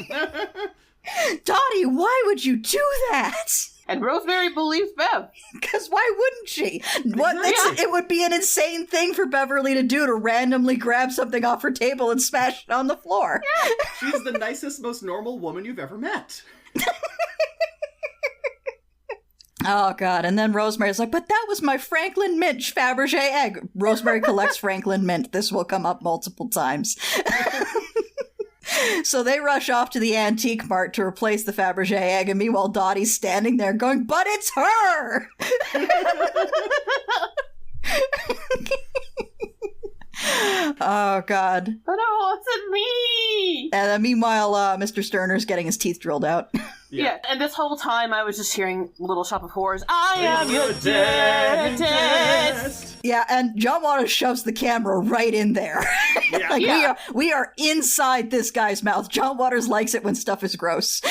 Dottie, why would you do that? And Rosemary believes Bev. Because why wouldn't she? What? Exactly. It would be an insane thing for Beverly to do, to randomly grab something off her table and smash it on the floor. Yeah. She's the nicest, most normal woman you've ever met. Oh, God. And then Rosemary's like, but that was my Franklin Mint Fabergé egg. Rosemary collects Franklin Mint. This will come up multiple times. So they rush off to the antique mart to replace the Fabergé egg, and meanwhile Dottie's standing there going, but it's her! Oh, God. But it wasn't me! And then meanwhile, Mr. Sterner's getting his teeth drilled out. Yeah, and this whole time I was just hearing Little Shop of Horrors. I am your dentist! Yeah, and John Waters shoves the camera right in there. Yeah. Like, we are inside this guy's mouth. John Waters likes it when stuff is gross.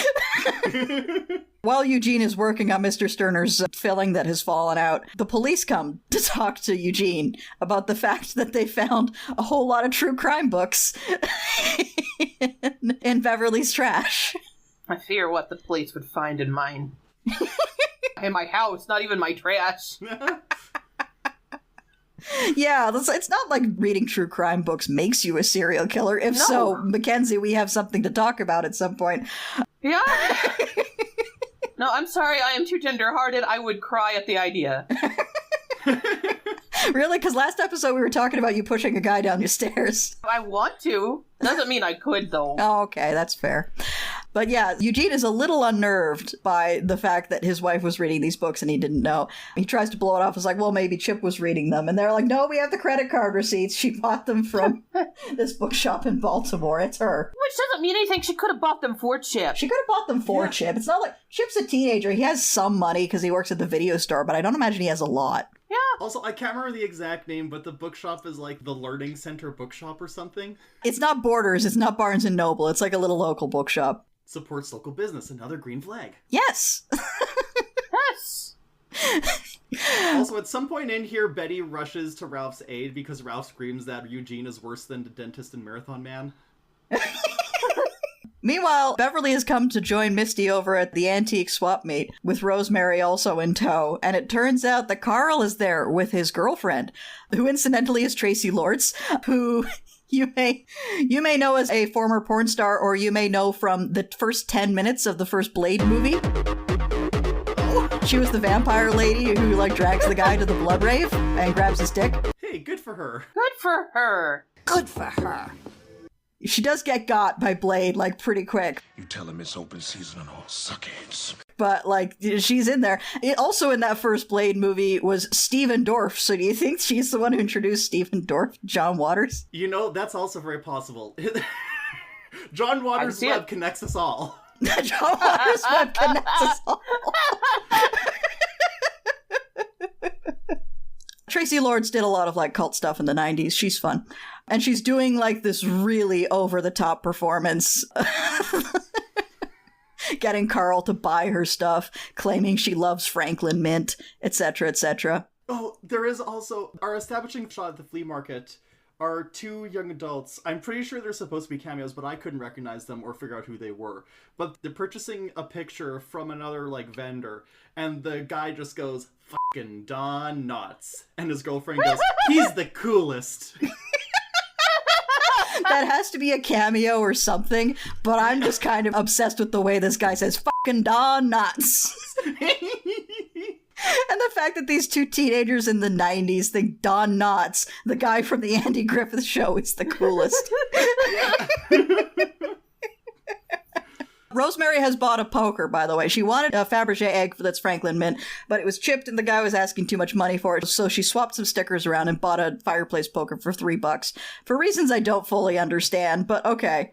While Eugene is working on Mr. Sterner's filling that has fallen out, the police come to talk to Eugene about the fact that they found a whole lot of true crime books in Beverly's trash. I fear what the police would find in mine. In my house, not even my trash. Yeah, it's not like reading true crime books makes you a serial killer. If so, Mackenzie, we have something to talk about at some point. Yeah. No, I'm sorry, I am too tender-hearted. I would cry at the idea. Really? Because last episode we were talking about you pushing a guy down your stairs. I want to. Doesn't mean I could, though. Oh, okay, that's fair. But yeah, Eugene is a little unnerved by the fact that his wife was reading these books and he didn't know. He tries to blow it off as like, well, maybe Chip was reading them. And they're like, no, we have the credit card receipts. She bought them from this bookshop in Baltimore. It's her. Which doesn't mean anything. She could have bought them for Chip. She could have bought them for Chip. It's not like Chip's a teenager. He has some money because he works at the video store, but I don't imagine he has a lot. Yeah. Also, I can't remember the exact name, but the bookshop is like the Learning Center Bookshop or something. It's not Borders. It's not Barnes & Noble. It's like a little local bookshop. Supports local business. Another green flag. Yes. Yes. Also, at some point in here, Betty rushes to Ralph's aid because Ralph screams that Eugene is worse than the dentist in Marathon Man. Meanwhile, Beverly has come to join Misty over at the antique swap meet, with Rosemary also in tow, and it turns out that Carl is there with his girlfriend, who incidentally is Tracy Lords, who you may know as a former porn star, or you may know from the first 10 minutes of the first Blade movie. She was the vampire lady who, like, drags the guy to the blood rave and grabs his dick. Hey, good for her. Good for her. Good for her. She does get got by Blade, like, pretty quick. You tell him it's open season on all suckheads. But, like, she's in there. Also in that first Blade movie was Stephen Dorff. So do you think she's the one who introduced Stephen Dorff, John Waters? You know, that's also very possible. John Waters' web connects us all. John Waters' web connects us all. Tracy Lords did a lot of, like, cult stuff in the 90s. She's fun. And she's doing, like, this really over-the-top performance. Getting Carl to buy her stuff, claiming she loves Franklin Mint, etc., etc. Oh, there is also our establishing shot at the flea market are two young adults. I'm pretty sure they're supposed to be cameos, but I couldn't recognize them or figure out who they were. But they're purchasing a picture from another, like, vendor, and the guy just goes, "Fucking Don Knotts," and his girlfriend goes, "He's the coolest." That has to be a cameo or something, but I'm just kind of obsessed with the way this guy says "fucking Don Knotts." And the fact that these two teenagers in the 90s think Don Knotts, the guy from the Andy Griffith Show, is the coolest. Rosemary has bought a poker, by the way. She wanted a Fabergé egg that's Franklin Mint, but it was chipped and the guy was asking too much money for it, so she swapped some stickers around and bought a fireplace poker for $3, for reasons I don't fully understand, but okay.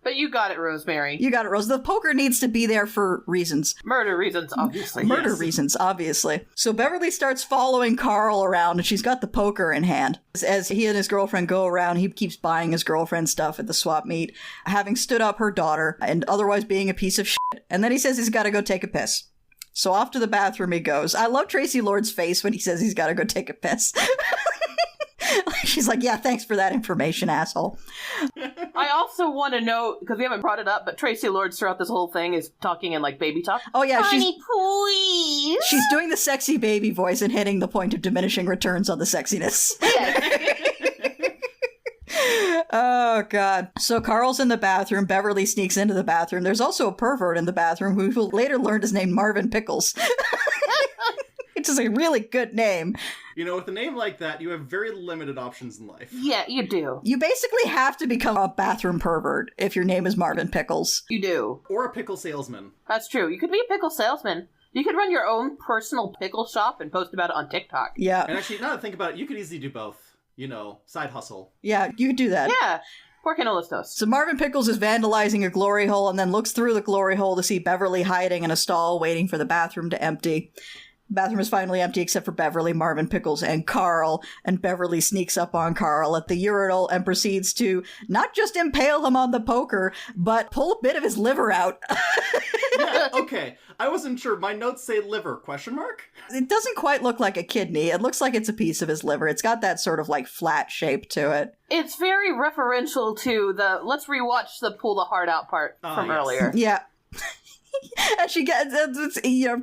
But you got it, Rosemary. You got it, Rose. The poker needs to be there for reasons. Murder reasons, obviously. Murder reasons, obviously. So Beverly starts following Carl around, and she's got the poker in hand. As he and his girlfriend go around, he keeps buying his girlfriend stuff at the swap meet, having stood up her daughter, and otherwise being a piece of shit. And then he says he's got to go take a piss. So off to the bathroom he goes. I love Tracy Lord's face when he says he's got to go take a piss. She's like, yeah, thanks for that information, asshole. I also want to know, because we haven't brought it up, but Tracy Lords throughout this whole thing is talking in, like, baby talk. Oh, yeah, Honey, please. She's doing the sexy baby voice and hitting the point of diminishing returns on the sexiness. Oh, God. So Carl's in the bathroom. Beverly sneaks into the bathroom. There's also a pervert in the bathroom who we'll later learned is named Marvin Pickles. Which is a really good name. You know, with a name like that, you have very limited options in life. Yeah, you do. You basically have to become a bathroom pervert if your name is Marvin Pickles. You do. Or a pickle salesman. That's true. You could be a pickle salesman. You could run your own personal pickle shop and post about it on TikTok. Yeah. And actually, now that I think about it, you could easily do both. You know, side hustle. Yeah, you could do that. Yeah. Por qué no listos? So Marvin Pickles is vandalizing a glory hole and then looks through the glory hole to see Beverly hiding in a stall waiting for the bathroom to empty. The bathroom is finally empty except for Beverly, Marvin Pickles, and Carl, and Beverly sneaks up on Carl at the urinal and proceeds to not just impale him on the poker, but pull a bit of his liver out. Yeah, okay. I wasn't sure. My notes say liver, question mark? It doesn't quite look like a kidney. It looks like it's a piece of his liver. It's got that sort of like flat shape to it. It's very referential to the let's rewatch the pull the heart out part from earlier. Yeah. And she gets,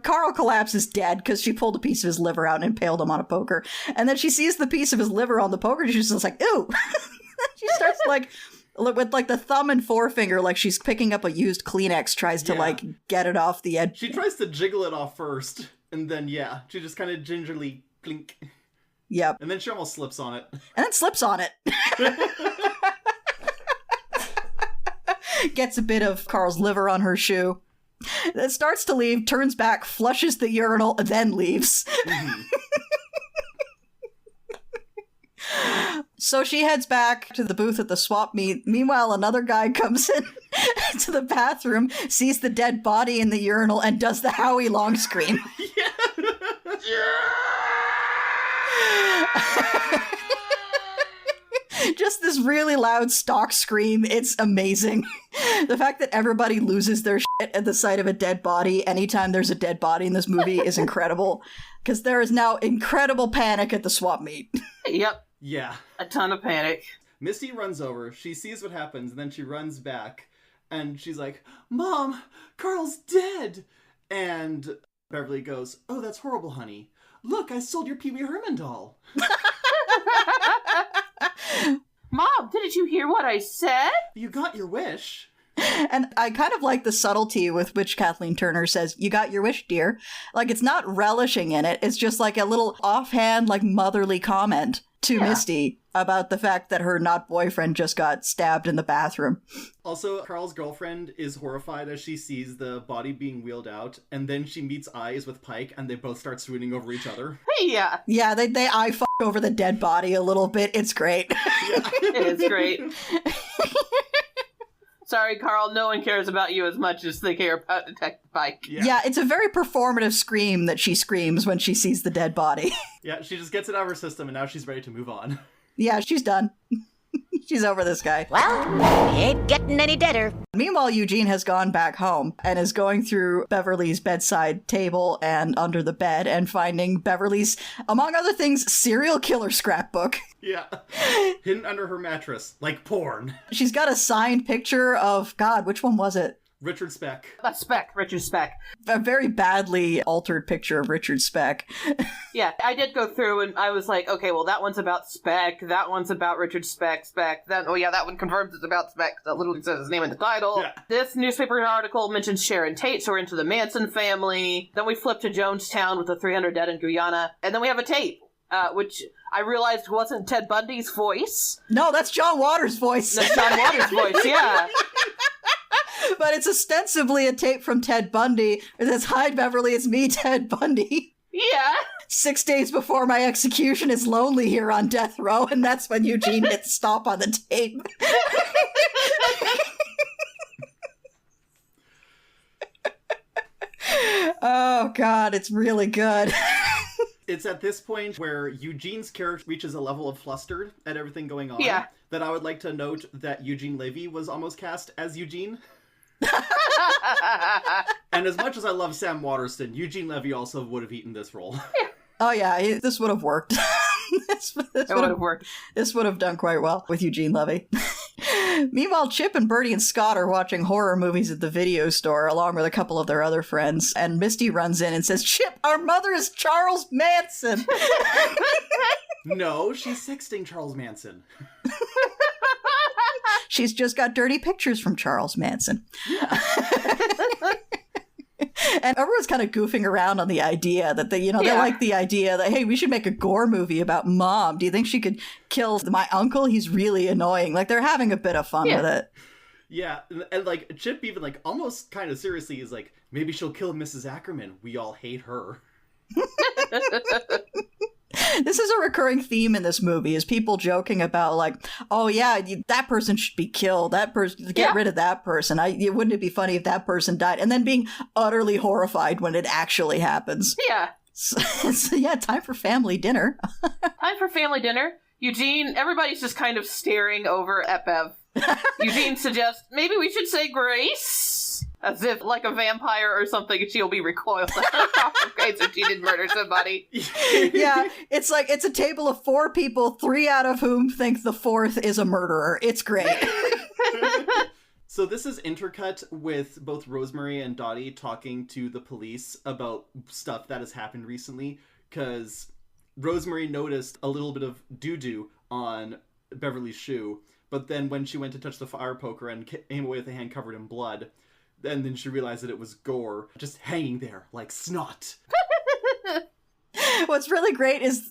Carl collapses dead because she pulled a piece of his liver out and impaled him on a poker. And then she sees the piece of his liver on the poker and she's just like, ew. She starts like with like the thumb and forefinger, like she's picking up a used Kleenex, tries to like get it off the edge. She tries to jiggle it off first, and then she just kind of gingerly clink. Yep. And then she almost slips on it. And then slips on it. Gets a bit of Carl's liver on her shoe. Then starts to leave, turns back, flushes the urinal, and then leaves. Mm-hmm. So she heads back to the booth at the swap meet. Meanwhile, another guy comes in to the bathroom, sees the dead body in the urinal, and does the Howie Long scream. Just this really loud stock scream. It's amazing. The fact that everybody loses their shit at the sight of a dead body anytime there's a dead body in this movie is incredible. Because there is now incredible panic at the swap meet. Yep. Yeah. A ton of panic. Misty runs over, she sees what happens, and then she runs back, and she's like, Mom, Carl's dead! And Beverly goes, oh, that's horrible, honey. Look, I sold your Pee Wee Herman doll. Mom, didn't you hear what I said? You got your wish. And I kind of like the subtlety with which Kathleen Turner says, you got your wish, dear. Like, it's not relishing in it. It's just like a little offhand, like, motherly comment to Misty about the fact that her not boyfriend just got stabbed in the bathroom. Also, Carl's girlfriend is horrified as she sees the body being wheeled out, and then she meets eyes with Pike, and they both start swooning over each other. Yeah. Yeah, they eye fuck over the dead body a little bit. It's great. It is great. Sorry, Carl, no one cares about you as much as they care about Detective Pike. Yeah, it's a very performative scream that she screams when she sees the dead body. Yeah, she just gets it out of her system, and now she's ready to move on. Yeah, she's done. She's over this guy. Well, he ain't getting any deader. Meanwhile, Eugene has gone back home and is going through Beverly's bedside table and under the bed and finding Beverly's, among other things, serial killer scrapbook. Yeah. Hidden under her mattress, like porn. She's got a signed picture of, God, which one was it? Richard Speck. That's Speck, Richard Speck. A very badly altered picture of Richard Speck. Yeah, I did go through and I was like, okay, well, that one's about Speck, that one's about Richard Speck, then, oh yeah, that one confirms it's about Speck, that literally says his name in the title. Yeah. This newspaper article mentions Sharon Tate, so we're into the Manson family. Then we flip to Jonestown with the 300 dead in Guyana, and then we have a tape, which I realized wasn't Ted Bundy's voice. No, that's John Waters' voice. That's John Waters' voice, yeah. But it's ostensibly a tape from Ted Bundy. It says, hi, Beverly, it's me, Ted Bundy. Yeah. 6 days before my execution, it's lonely here on death row, and that's when Eugene hits stop on the tape. Oh, God, it's really good. It's at this point where Eugene's character reaches a level of flustered at everything going on that I would like to note that Eugene Levy was almost cast as Eugene. And as much as I love Sam Waterston, Eugene Levy also would have eaten this role. Yeah. Oh, yeah, this would have worked. This would have worked. This would have done quite well with Eugene Levy. Meanwhile, Chip and Bertie and Scott are watching horror movies at the video store, along with a couple of their other friends, and Misty runs in and says, Chip, our mother is Charles Manson! No, she's sexting Charles Manson. She's just got dirty pictures from Charles Manson. Yeah. And everyone's kind of goofing around on the idea that they like the idea that, hey, we should make a gore movie about Mom. Do you think she could kill my uncle? He's really annoying. Like, they're having a bit of fun with it. Yeah, and like Chip even like almost kind of seriously is like, maybe she'll kill Mrs. Ackerman. We all hate her. This is a recurring theme in this movie, is people joking about like, oh yeah, that person should be killed. That person, get rid of that person. Wouldn't it be funny if that person died? And then being utterly horrified when it actually happens. Yeah. So yeah, time for family dinner. Time for family dinner. Eugene, everybody's just kind of staring over at Bev. Eugene suggests, maybe we should say grace? As if, like a vampire or something, she'll be recoiled in case if she did murder somebody. Yeah, it's like, it's a table of 4 people, 3 out of whom think the 4th is a murderer. It's great. So this is intercut with both Rosemary and Dottie talking to the police about stuff that has happened recently, because Rosemary noticed a little bit of doo-doo on Beverly's shoe, But then when she went to touch the fire poker and came away with a hand covered in blood, and then she realized that it was gore, just hanging there like snot. What's really great is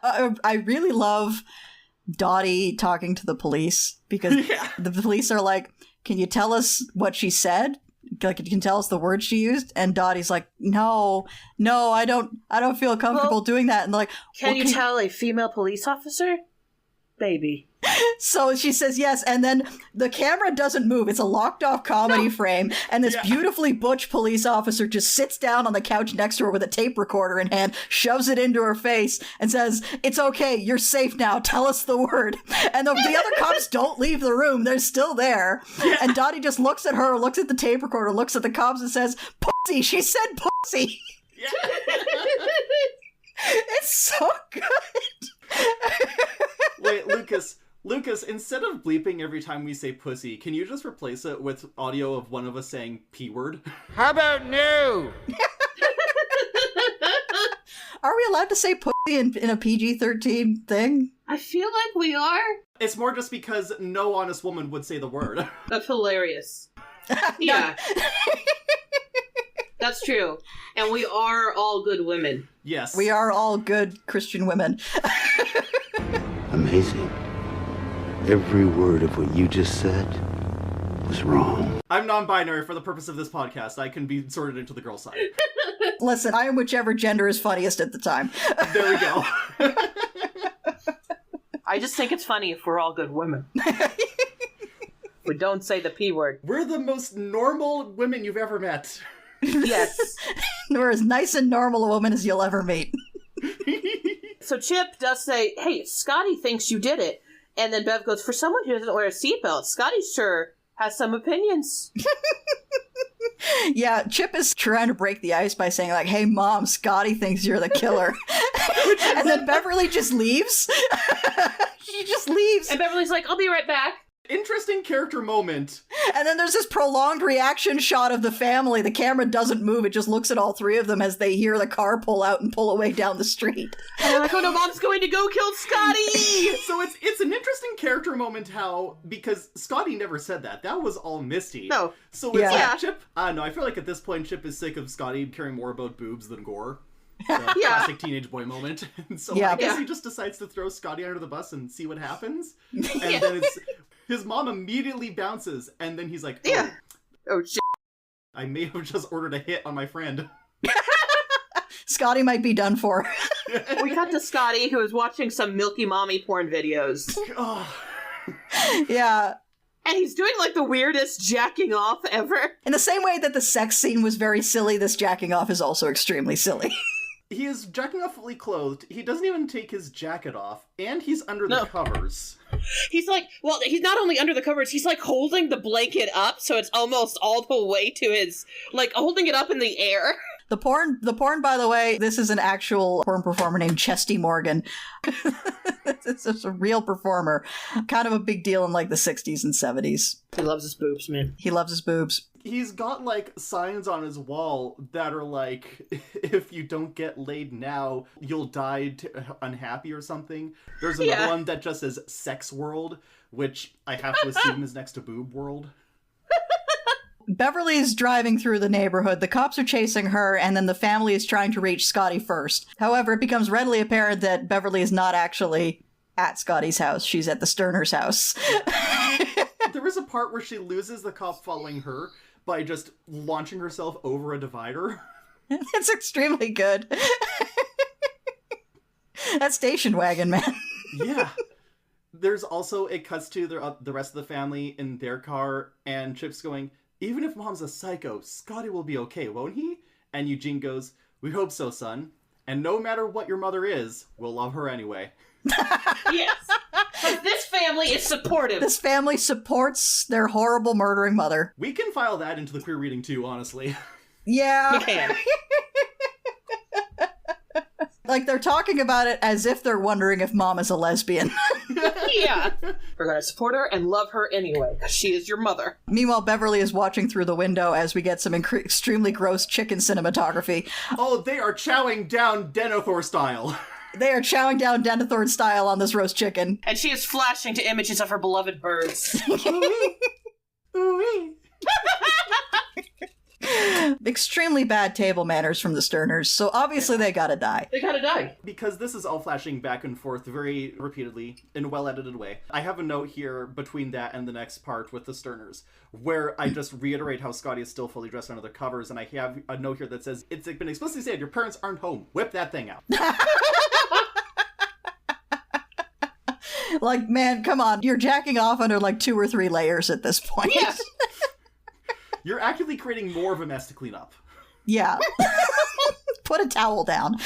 I really love Dottie talking to the police, because the police are like, can you tell us what she said? Like, you can tell us the words she used? And Dottie's like, no, I don't feel comfortable doing that. And they're like, Can you tell a female police officer? Baby. So she says yes, and then the camera doesn't move. It's a locked-off comedy frame, and this beautifully butch police officer just sits down on the couch next to her with a tape recorder in hand, shoves it into her face, and says, it's okay, you're safe now, tell us the word. And the other cops don't leave the room. They're still there. And Dottie just looks at her, looks at the tape recorder, looks at the cops, and says, pussy, she said pussy. It's so good. Wait, Lucas, instead of bleeping every time we say pussy, can you just replace it with audio of one of us saying P word? How about no? Are we allowed to say pussy in a PG-13 thing? I feel like we are. It's more just because no honest woman would say the word. That's hilarious. Yeah. That's true. And we are all good women. Yes. We are all good Christian women. Amazing. Every word of what you just said was wrong. I'm non-binary for the purpose of this podcast. I can be sorted into the girl side. Listen, I am whichever gender is funniest at the time. There we go. I just think it's funny if we're all good women. We don't say the P word. We're the most normal women you've ever met. Yes. We're as nice and normal a woman as you'll ever meet. So Chip does say, hey, Scotty thinks you did it. And then Bev goes, for someone who doesn't wear a seatbelt, Scotty sure has some opinions. Yeah, Chip is trying to break the ice by saying, like, hey, Mom, Scotty thinks you're the killer. And then Beverly just leaves. She just leaves. And Beverly's like, I'll be right back. Interesting character moment. And then there's this prolonged reaction shot of the family. The camera doesn't move. It just looks at all three of them as they hear the car pull out and pull away down the street. And they're like, oh no, Mom's going to go kill Scotty! So it's an interesting character moment how, because Scotty never said that. That was all Misty. No. So it's Yeah. like Chip, I don't know, I feel like at this point Chip is sick of Scotty caring more about boobs than gore. The Yeah. classic teenage boy moment. And so Yeah. I guess Yeah. he just decides to throw Scotty under the bus and see what happens. And then his mom immediately bounces, and then he's like, oh, Yeah. Oh, shit. I may have just ordered a hit on my friend. Scotty might be done for. We cut to Scotty, who is watching some milky mommy porn videos. Oh. Yeah. And he's doing, like, the weirdest jacking off ever. In the same way that the sex scene was very silly, this jacking off is also extremely silly. He is jacking off fully clothed. He doesn't even take his jacket off, and he's under the covers. He's like, well, he's not only under the covers, he's like holding the blanket up, so it's almost all the way to his, like, holding it up in the air. The porn, by the way, this is an actual porn performer named Chesty Morgan. It's a real performer. Kind of a big deal in, like, the 60s and 70s. He loves his boobs, man. He loves his boobs. He's got, like, signs on his wall that are like, if you don't get laid now, you'll die unhappy or something. There's another one that just says sex world, which I have to assume is next to boob world. Beverly is driving through the neighborhood. The cops are chasing her, and then the family is trying to reach Scotty first. However, it becomes readily apparent that Beverly is not actually at Scotty's house. She's at the Sterner's house. There is a part where she loses the cop following her by just launching herself over a divider. It's extremely good. That station wagon, man. Yeah. There's also, it cuts to the rest of the family in their car, and Chip's going, even if Mom's a psycho, Scotty will be okay, won't he? And Eugene goes, we hope so, son. And no matter what your mother is, we'll love her anyway. Yes. But this family is supportive. This family supports their horrible murdering mother. We can file that into the queer reading too, honestly. Yeah. We can. Like, they're talking about it as if they're wondering if Mom is a lesbian. Yeah. We're going to support her and love her anyway, because she is your mother. Meanwhile, Beverly is watching through the window as we get some extremely gross chicken cinematography. Oh, they are chowing down Denethor style. They are chowing down Denethor style on this roast chicken. And she is flashing to images of her beloved birds. Extremely bad table manners from the Sterners, so obviously they gotta die. They gotta die. Because this is all flashing back and forth very repeatedly in a well-edited way. I have a note here between that and the next part with the Sterners, where I just reiterate how Scotty is still fully dressed under the covers, and I have a note here that says, it's been explicitly said, your parents aren't home. Whip that thing out. Like, man, come on. You're jacking off under like 2 or 3 layers at this point. Yes. You're actively creating more of a mess to clean up. Yeah. Put a towel down.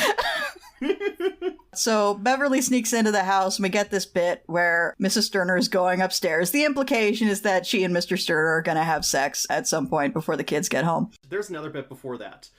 So Beverly sneaks into the house, and we get this bit where Mrs. Sterner is going upstairs. The implication is that she and Mr. Sterner are going to have sex at some point before the kids get home. There's another bit before that.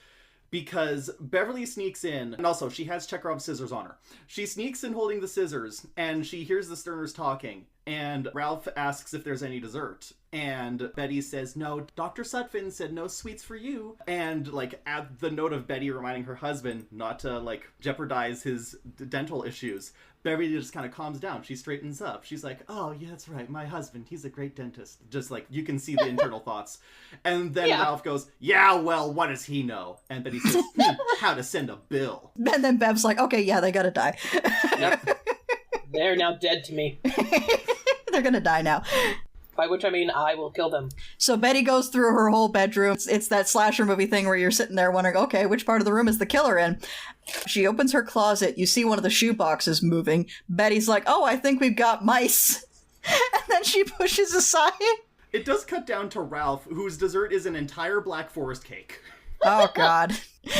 Because Beverly sneaks in, and also she has Chekhov's scissors on her. She sneaks in holding the scissors, and she hears the Sterners talking. And Ralph asks if there's any dessert. And Betty says, no, Dr. Sutphin said no sweets for you. And, like, at the note of Betty reminding her husband not to, like, jeopardize his dental issues, Beverly just kind of calms down. She straightens up. She's like, oh, yeah, that's right. My husband, he's a great dentist. Just, like, you can see the internal thoughts. And then Ralph goes, yeah, well, what does he know? And Betty says, how to send a bill. And then Bev's like, okay, yeah, they gotta die. Yep. They're now dead to me. They're gonna die now. By which I mean I will kill them. So Betty goes through her whole bedroom. It's that slasher movie thing where you're sitting there wondering, okay, which part of the room is the killer in? She opens her closet. You see one of the shoe boxes moving. Betty's like, oh, I think we've got mice. And then she pushes aside. It does cut down to Ralph, whose dessert is an entire Black Forest cake. Oh, God.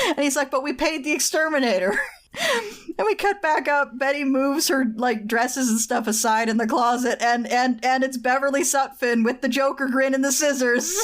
And he's like, but we paid the exterminator. And we cut back up. Betty moves her like dresses and stuff aside in the closet, and it's Beverly Sutphin with the Joker grin and the scissors.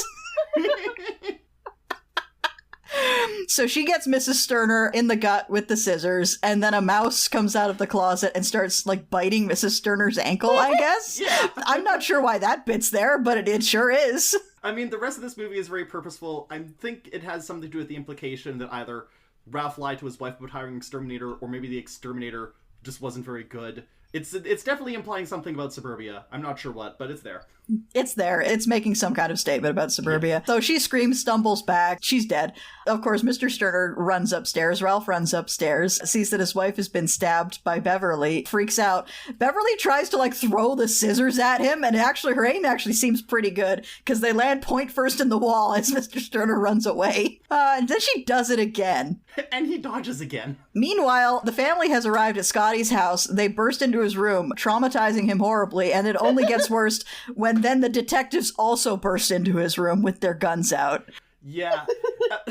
So she gets Mrs. Sterner in the gut with the scissors, and then a mouse comes out of the closet and starts like biting Mrs. Sterner's ankle, I guess. Yeah. I'm not sure why that bit's there, but it sure is. I mean, the rest of this movie is very purposeful. I think it has something to do with the implication that either Ralph lied to his wife about hiring an exterminator, or maybe the exterminator just wasn't very good. It's definitely implying something about suburbia. I'm not sure what, but it's there. It's there. It's making some kind of statement about suburbia. So she screams, stumbles back. She's dead. Of course, Mr. Sterner runs upstairs. Ralph runs upstairs, sees that his wife has been stabbed by Beverly, freaks out. Beverly tries to like throw the scissors at him, and actually her aim actually seems pretty good because they land point first in the wall as Mr. Sterner runs away. And then she does it again. And he dodges again. Meanwhile, the family has arrived at Scotty's house. They burst into his room, traumatizing him horribly, and it only gets worse when then the detectives also burst into his room with their guns out. Yeah.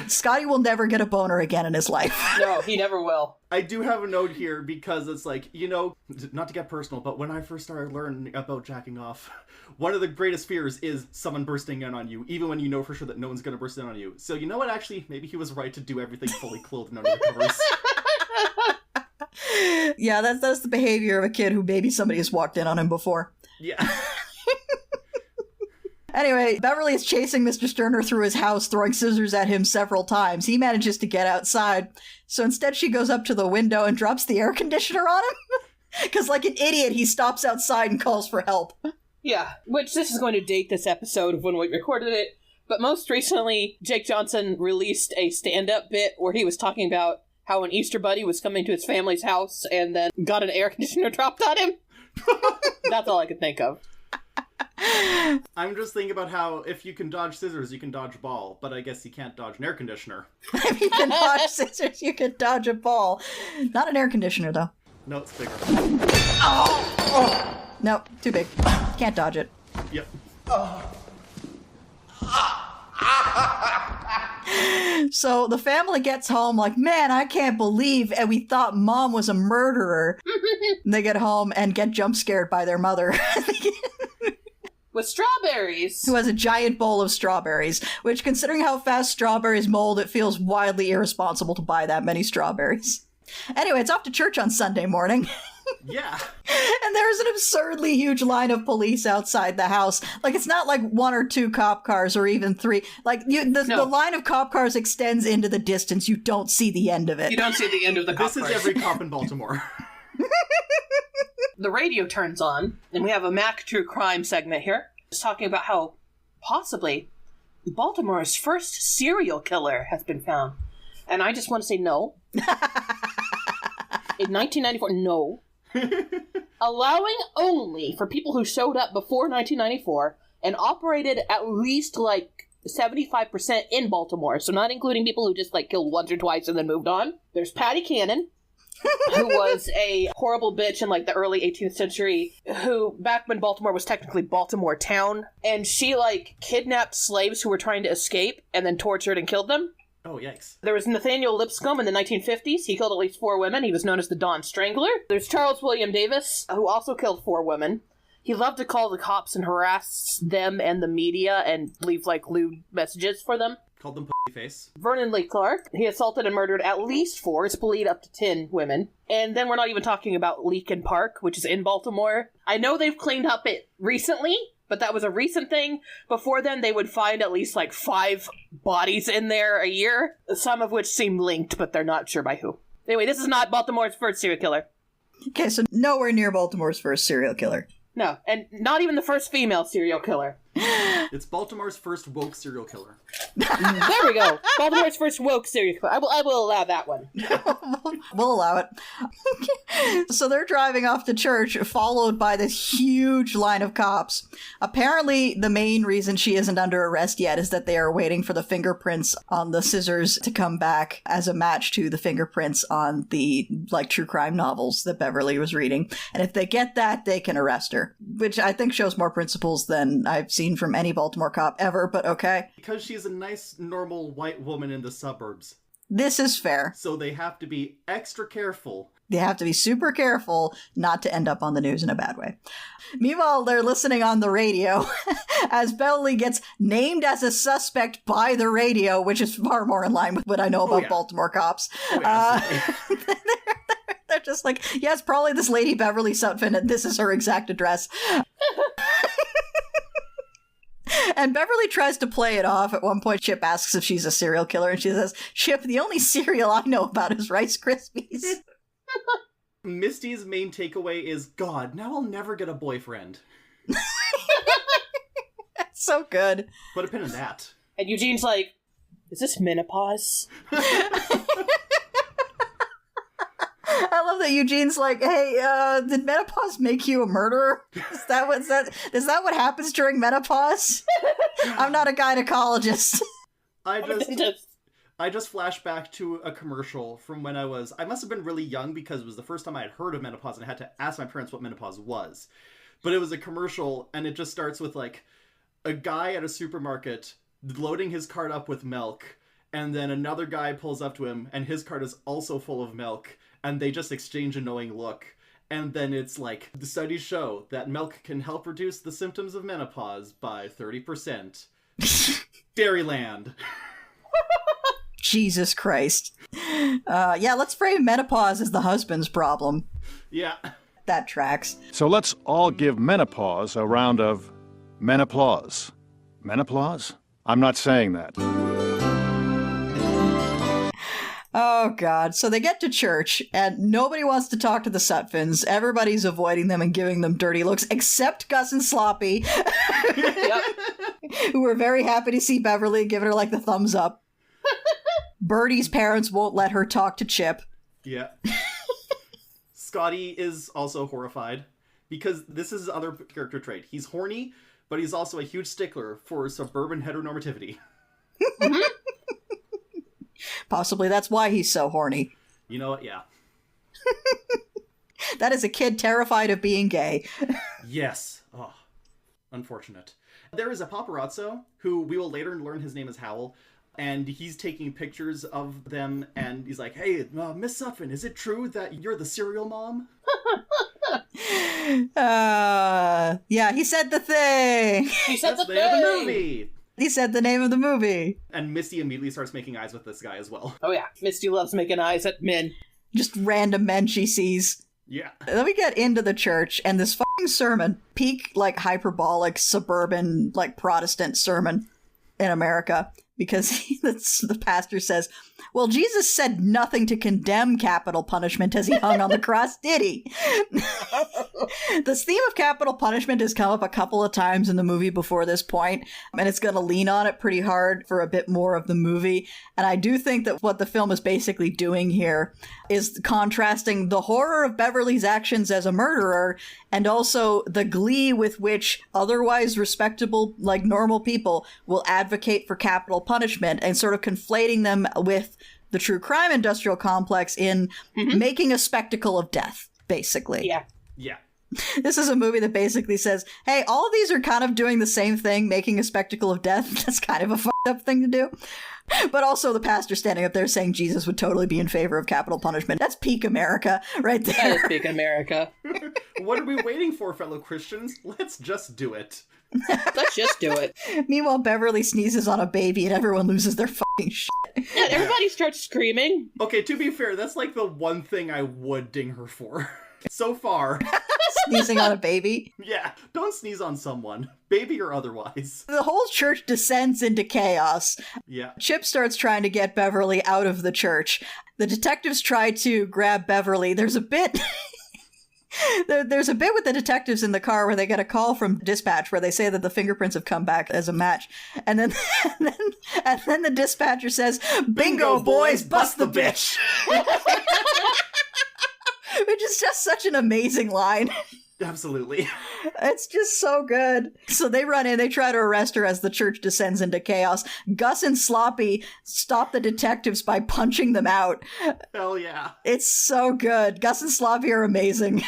Scotty will never get a boner again in his life. No, he never will. I do have a note here because it's like, you know, not to get personal, but when I first started learning about jacking off, one of the greatest fears is someone bursting in on you, even when you know for sure that no one's going to burst in on you. So you know what, actually, maybe he was right to do everything fully clothed and under the covers. Yeah, that's the behavior of a kid who maybe somebody has walked in on him before. Yeah. Anyway, Beverly is chasing Mr. Sterner through his house, throwing scissors at him several times. He manages to get outside, so instead she goes up to the window and drops the air conditioner on him. Because like an idiot, he stops outside and calls for help. Yeah, which this is going to date this episode of when we recorded it, but most recently, Jake Johnson released a stand-up bit where he was talking about how an Easter Bunny was coming to his family's house and then got an air conditioner dropped on him. That's all I could think of. I'm just thinking about how if you can dodge scissors, you can dodge a ball, but I guess you can't dodge an air conditioner. If you can dodge scissors, you can dodge a ball. Not an air conditioner, though. No, it's bigger. Oh! No, too big. Can't dodge it. Yep. So the family gets home like, man, I can't believe, and we thought Mom was a murderer. And they get home and get jump scared by their mother. With strawberries. Who has a giant bowl of strawberries, which, considering how fast strawberries mold, it feels wildly irresponsible to buy that many strawberries. Anyway, it's off to church on Sunday morning. Yeah. And there's an absurdly huge line of police outside the house. Like, it's not like 1 or 2 cop cars or even 3. Like, the line of cop cars extends into the distance. You don't see the end of it. You don't see the end of the cop This cars. is every cop in Baltimore. The radio turns on, and we have a Mac True Crime segment here. It's talking about how possibly Baltimore's first serial killer has been found. And I just want to say no. In 1994, no. Allowing only for people who showed up before 1994 and operated at least 75% in Baltimore, so not including people who just killed once or twice and then moved on. There's Patty Cannon, who was a horrible bitch in the early 18th century, who back when Baltimore was technically Baltimore town, and she kidnapped slaves who were trying to escape and then tortured and killed them. Oh, yikes. There was Nathaniel Lipscomb in the 1950s. He killed at least 4 women. He was known as the Dawn Strangler. There's Charles William Davis, who also killed 4 women. He loved to call the cops and harass them and the media and leave lewd messages for them. Called them face. Vernon Lee Clark. He assaulted and murdered at least 4. It's believed up to 10 women. And then we're not even talking about Leakin Park, which is in Baltimore. I know they've cleaned up it recently, but that was a recent thing. Before then, they would find at least 5 bodies in there a year, some of which seem linked, but they're not sure by who. Anyway, this is not Baltimore's first serial killer. Okay, so nowhere near Baltimore's first serial killer. No, and not even the first female serial killer. It's Baltimore's first woke serial killer. There we go. Baltimore's first woke serial killer. I will allow that one. We'll allow it. So they're driving off to church, followed by this huge line of cops. Apparently, the main reason she isn't under arrest yet is that they are waiting for the fingerprints on the scissors to come back as a match to the fingerprints on the true crime novels that Beverly was reading. And if they get that, they can arrest her, which I think shows more principles than I've seen from any Baltimore cop ever, but okay. Because she's a nice, normal white woman in the suburbs. This is fair. So they have to be extra careful. They have to be super careful not to end up on the news in a bad way. Meanwhile, they're listening on the radio as Beverly gets named as a suspect by the radio, which is far more in line with what I know about Baltimore cops. They're just yeah, it's probably this lady Beverly Sutphin, and this is her exact address. And Beverly tries to play it off. At one point, Chip asks if she's a serial killer, and she says, Chip, the only cereal I know about is Rice Krispies. Misty's main takeaway is, God, now I'll never get a boyfriend. That's so good. Put a pin in that. And Eugene's is this menopause? I love that Eugene's hey, did menopause make you a murderer? Is that what happens during menopause? I'm not a gynecologist. I just flashed back to a commercial from when I must have been really young because it was the first time I had heard of menopause and I had to ask my parents what menopause was. But it was a commercial and it just starts with a guy at a supermarket loading his cart up with milk, and then another guy pulls up to him and his cart is also full of milk. And they just exchange a knowing look. And then it's the studies show that milk can help reduce the symptoms of menopause by 30%. Dairyland. Jesus Christ. Yeah, let's frame menopause as the husband's problem. Yeah. That tracks. So let's all give menopause a round of menopause. Menopause? I'm not saying that. Oh, God. So they get to church, and nobody wants to talk to the Sutphins. Everybody's avoiding them and giving them dirty looks, except Gus and Sloppy, who were very happy to see Beverly, giving her the thumbs up. Birdie's parents won't let her talk to Chip. Yeah. Scotty is also horrified, because this is his other character trait. He's horny, but he's also a huge stickler for suburban heteronormativity. Possibly that's why he's so horny. You know what? Yeah. That is a kid terrified of being gay. Yes. Oh, unfortunate. There is a paparazzo who we will later learn his name is Howell, and he's taking pictures of them, and he's like, hey, Miss Sutphin, is it true that you're the serial mom? Yeah, he said the thing. He said That's the name of the movie. He said the name of the movie. And Misty immediately starts making eyes with this guy as well. Oh yeah, Misty loves making eyes at men. Just random men she sees. Yeah. Then we get into the church, and this fucking sermon, peak hyperbolic suburban Protestant sermon in America. because the pastor says, well, Jesus said nothing to condemn capital punishment as he hung on the cross, did he? This theme of capital punishment has come up a couple of times in the movie before this point, and it's going to lean on it pretty hard for a bit more of the movie. And I do think that what the film is basically doing here is contrasting the horror of Beverly's actions as a murderer and also the glee with which otherwise respectable, like normal people will advocate for capital punishment, and sort of conflating them with the true crime industrial complex in making a spectacle of death, basically. Yeah. Yeah. This is a movie that basically says, hey, all of these are kind of doing the same thing, making a spectacle of death. That's kind of a fucked up thing to do. But also the pastor standing up there saying Jesus would totally be in favor of capital punishment. That's peak America right there. That is peak America. What are we waiting for, fellow Christians? Let's just do it. Let's just do it. Meanwhile, Beverly sneezes on a baby and everyone loses their fucking shit. Yeah, everybody starts screaming. Okay, to be fair, that's like the one thing I would ding her for. So far. Sneezing on a baby. Yeah, don't sneeze on someone, baby or otherwise. The whole church descends into chaos. Yeah. Chip starts trying to get Beverly out of the church. The detectives try to grab Beverly. There's a bit... There's a bit with the detectives in the car where they get a call from dispatch where they say that the fingerprints have come back as a match. And then the dispatcher says, "Bingo, boys, bust the bitch." Which is just such an amazing line. Absolutely. It's just so good. So they run in, they try to arrest her as the church descends into chaos. Gus and Sloppy stop the detectives by punching them out. Hell yeah. It's so good. Gus and Sloppy are amazing.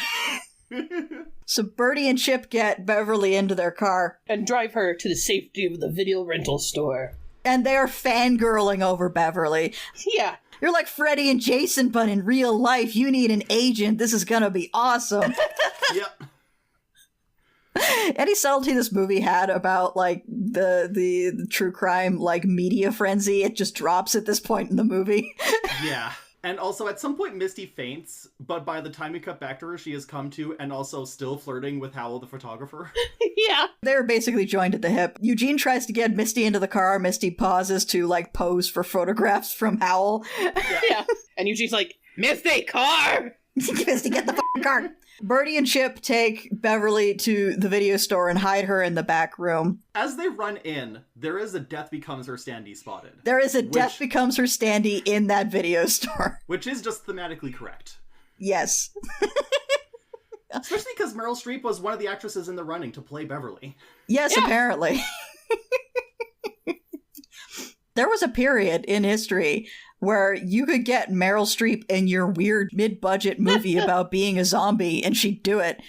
So Bertie and Chip get Beverly into their car. And drive her to the safety of the video rental store. And they're fangirling over Beverly. Yeah. You're like Freddy and Jason, but in real life, you need an agent. This is gonna be awesome. Yep. Any subtlety this movie had about like the true crime like media frenzy, it just drops at this point in the movie. Yeah. And also at some point Misty faints, but by the time we cut back to her, she has come to and also still flirting with Howell the photographer. Yeah. They're basically joined at the hip. Eugene tries to get Misty into the car. Misty pauses to like pose for photographs from Howell. Yeah. And Eugene's like, "Misty, car!" Misty, get the fucking car. Bertie and Chip take Beverly to the video store and hide her in the back room. As they run in, there is a Death Becomes Her standee spotted. There is a Death Becomes Her standee in that video store. Which is just thematically correct. Yes. Especially because Meryl Streep was one of the actresses in the running to play Beverly. Yes, yeah. Apparently. There was a period in history where you could get Meryl Streep in your weird mid-budget movie about being a zombie, and she'd do it.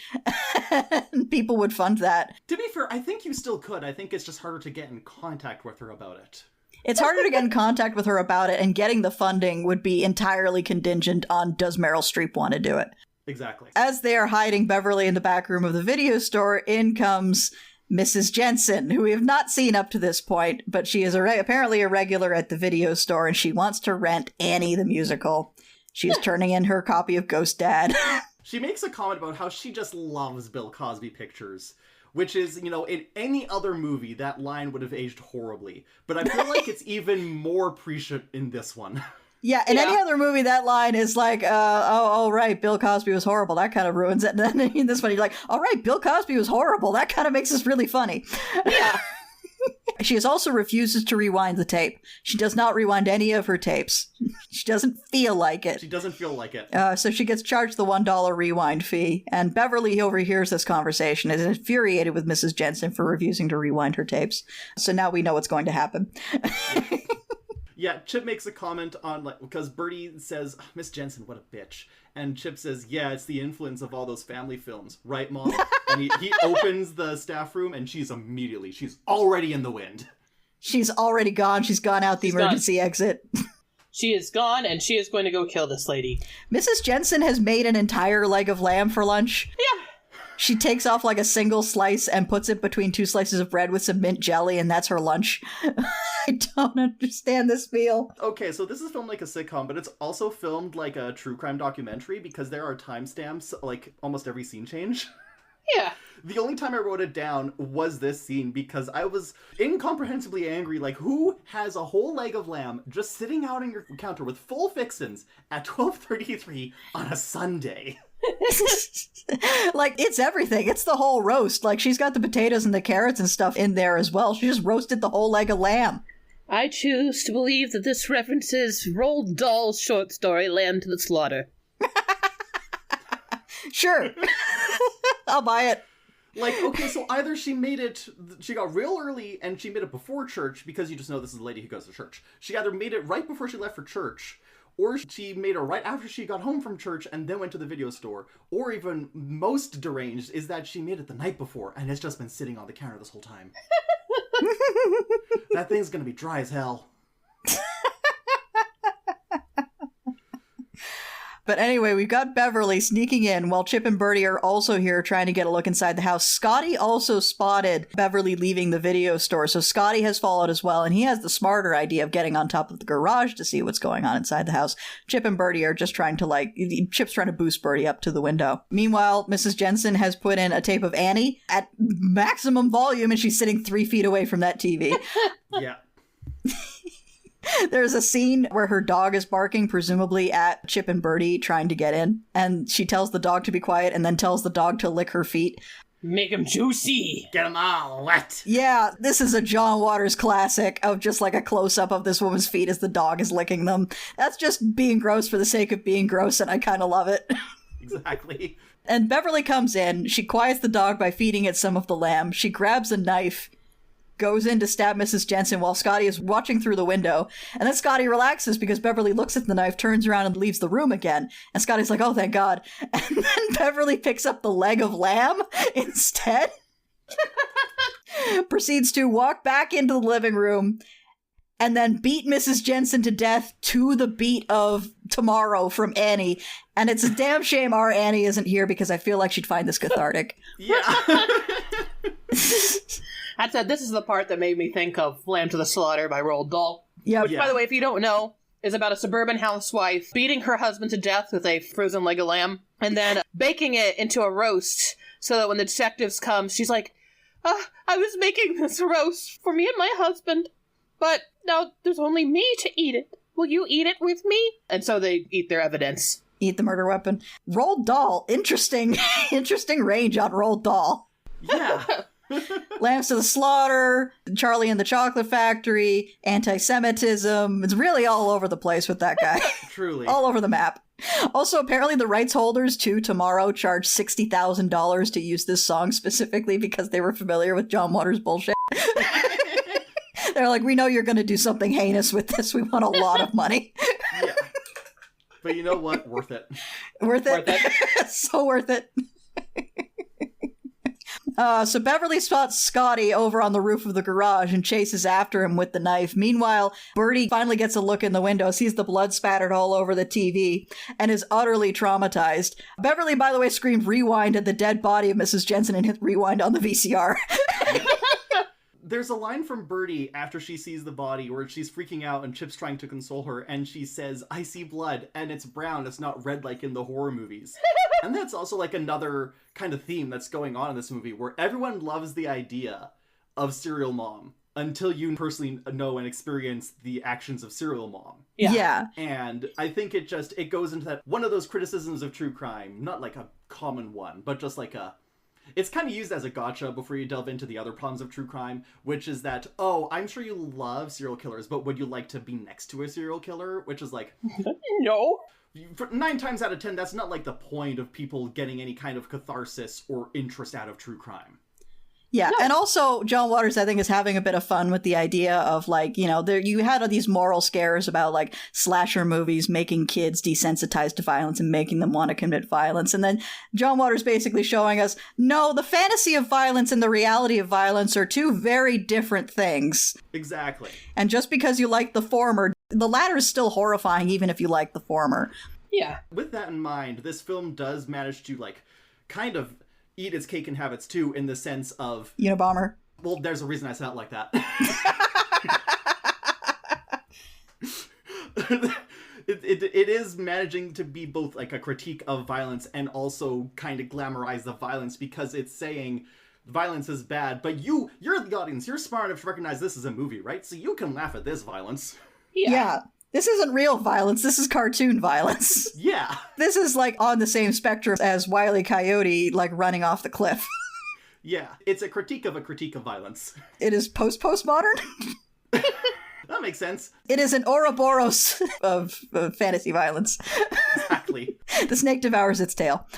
And people would fund that. To be fair, I think you still could. I think it's just harder to get in contact with her about it. It's harder to get in contact with her about it, and getting the funding would be entirely contingent on does Meryl Streep want to do it. Exactly. As they are hiding Beverly in the back room of the video store, in comes Mrs. Jensen, who we have not seen up to this point, but she is apparently a regular at the video store, and she wants to rent Annie the musical. She is turning in her copy of Ghost Dad. She makes a comment about how she just loves Bill Cosby pictures, which is, you know, in any other movie, that line would have aged horribly. But I feel like it's even more prescient in this one. Yeah, in any other movie, that line is like, oh, right, Bill Cosby was horrible. That kind of ruins it. And then in this one, you're like, all right, Bill Cosby was horrible. That kind of makes this really funny. Yeah. She also refuses to rewind the tape. She does not rewind any of her tapes. She doesn't feel like it. She doesn't feel like it. So she gets charged the $1 rewind fee. And Beverly overhears this conversation and is infuriated with Mrs. Jensen for refusing to rewind her tapes. So now we know what's going to happen. Yeah, Chip makes a comment on, like, because Bertie says, "Miss Jensen, what a bitch." And Chip says, "Yeah, it's the influence of all those family films. Right, Mom?" And he opens the staff room, and she's already in the wind. She's already gone. She's gone out the emergency exit. She is gone, and she is going to go kill this lady. Mrs. Jensen has made an entire leg of lamb for lunch. Yeah. She takes off like a single slice and puts it between two slices of bread with some mint jelly, and that's her lunch. I don't understand this meal. Okay, so this is filmed like a sitcom, but it's also filmed like a true crime documentary because there are timestamps, like almost every scene change. Yeah. The only time I wrote it down was this scene because I was incomprehensibly angry. Like, who has a whole leg of lamb just sitting out on your counter with full fixins at 12:33 on a Sunday? Like, it's everything. It's the whole roast. Like, she's got the potatoes and the carrots and stuff in there as well. She just roasted the whole leg of lamb. I choose to believe that this references Roald Dahl's short story, Lamb to the Slaughter. Sure. I'll buy it. Like, okay, so either she got real early and she made it before church, because you just know this is a lady who goes to church. She either made it right before she left for church, or she made it right after she got home from church and then went to the video store, or even most deranged is that she made it the night before and has just been sitting on the counter this whole time. That thing's gonna be dry as hell. But anyway, we've got Beverly sneaking in while Chip and Bertie are also here trying to get a look inside the house. Scotty also spotted Beverly leaving the video store, so Scotty has followed as well, and he has the smarter idea of getting on top of the garage to see what's going on inside the house. Chip and Bertie are just trying to, Chip's trying to boost Bertie up to the window. Meanwhile, Mrs. Jensen has put in a tape of Annie at maximum volume, and she's sitting 3 feet away from that TV. Yeah. There's a scene where her dog is barking, presumably at Chip and Bertie trying to get in, and she tells the dog to be quiet and then tells the dog to lick her feet. Make them juicy. Get them all wet. Yeah, this is a John Waters classic of just like a close-up of this woman's feet as the dog is licking them. That's just being gross for the sake of being gross, and I kind of love it. Exactly. And Beverly comes in. She quiets the dog by feeding it some of the lamb. She grabs a knife, goes in to stab Mrs. Jensen while Scotty is watching through the window. And then Scotty relaxes because Beverly looks at the knife, turns around, and leaves the room again. And Scotty's like, oh, thank God. And then Beverly picks up the leg of lamb instead. Proceeds to walk back into the living room and then beat Mrs. Jensen to death to the beat of Tomorrow from Annie. And it's a damn shame our Annie isn't here because I feel like she'd find this cathartic. Yeah. This is the part that made me think of Lamb to the Slaughter by Roald Dahl. Yep. Which, by the way, if you don't know, is about a suburban housewife beating her husband to death with a frozen leg of lamb and then baking it into a roast so that when the detectives come, she's like, I was making this roast for me and my husband, but now there's only me to eat it. Will you eat it with me? And so they eat their evidence. Eat the murder weapon. Roald Dahl. Interesting range on Roald Dahl. Yeah. Lambs to the Slaughter, Charlie and the Chocolate Factory, anti-Semitism. It's really all over the place with that guy. Truly. All over the map. Also, apparently the rights holders to Tomorrow charged $60,000 to use this song specifically because they were familiar with John Waters' bullshit. They're like, we know you're going to do something heinous with this. We want a lot of money. Yeah. But you know what? Worth it. Worth it. So worth it. So Beverly spots Scotty over on the roof of the garage and chases after him with the knife. Meanwhile, Bertie finally gets a look in the window, sees the blood spattered all over the TV, and is utterly traumatized. Beverly, by the way, screamed rewind at the dead body of Mrs. Jensen and hit rewind on the VCR. There's a line from Bertie after she sees the body where she's freaking out and Chip's trying to console her, and she says, I see blood, and it's brown, it's not red like in the horror movies. And that's also like another kind of theme that's going on in this movie, where everyone loves the idea of Serial Mom until you personally know and experience the actions of Serial Mom. Yeah. And I think it goes into that one of those criticisms of true crime, not like a common one, but just like it's kind of used as a gotcha before you delve into the other problems of true crime, which is that, oh, I'm sure you love serial killers, but would you like to be next to a serial killer? Which is like, No. 9 times out of 10, that's not like the point of people getting any kind of catharsis or interest out of true crime. Yeah, no. And also John Waters, I think, is having a bit of fun with the idea of, like, you know, you had these moral scares about, like, slasher movies making kids desensitized to violence and making them want to commit violence. And then John Waters basically showing us, no, the fantasy of violence and the reality of violence are two very different things. Exactly. And just because you like the former, the latter is still horrifying, even if you like the former. Yeah. With that in mind, this film does manage to, like, kind of eat its cake and have its too, in the sense of Unabomber. Well, there's a reason I said it like that. It is managing to be both like a critique of violence and also kind of glamorize the violence, because it's saying violence is bad, but you're the audience, you're smart enough to recognize this is a movie, right? So you can laugh at this violence. Yeah. This isn't real violence, this is cartoon violence. Yeah. This is like on the same spectrum as Wile E. Coyote like running off the cliff. Yeah, it's a critique of violence. It is postmodern. That makes sense. It is an Ouroboros of fantasy violence. Exactly. The snake devours its tail.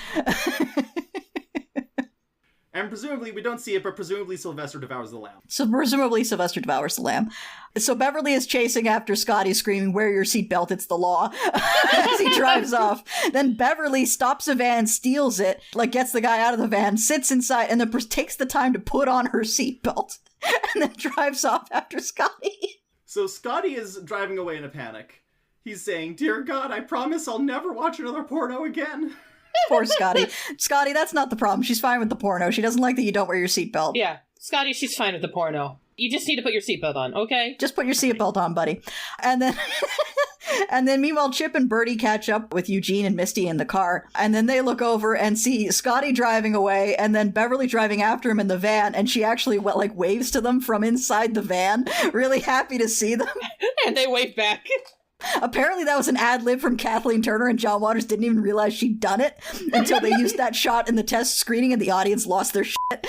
And presumably, we don't see it, but presumably Sylvester devours the lamb. So presumably Sylvester devours the lamb. So Beverly is chasing after Scotty, screaming, "Wear your seatbelt, it's the law," as he drives off. Then Beverly stops a van, steals it, like gets the guy out of the van, sits inside, and then takes the time to put on her seatbelt, and then drives off after Scotty. So Scotty is driving away in a panic. He's saying, "Dear God, I promise I'll never watch another porno again." Poor Scotty. Scotty, that's not the problem. She's fine with the porno. She doesn't like that you don't wear your seatbelt. Yeah, Scotty, she's fine with the porno. You just need to put your seatbelt on, okay? Just put your seatbelt on, buddy. And then, and then meanwhile, Chip and Bertie catch up with Eugene and Misty in the car. And then they look over and see Scotty driving away, and then Beverly driving after him in the van. And she actually like waves to them from inside the van, really happy to see them. And they wave back. Apparently that was an ad-lib from Kathleen Turner, and John Waters didn't even realize she'd done it until they used that shot in the test screening and the audience lost their shit.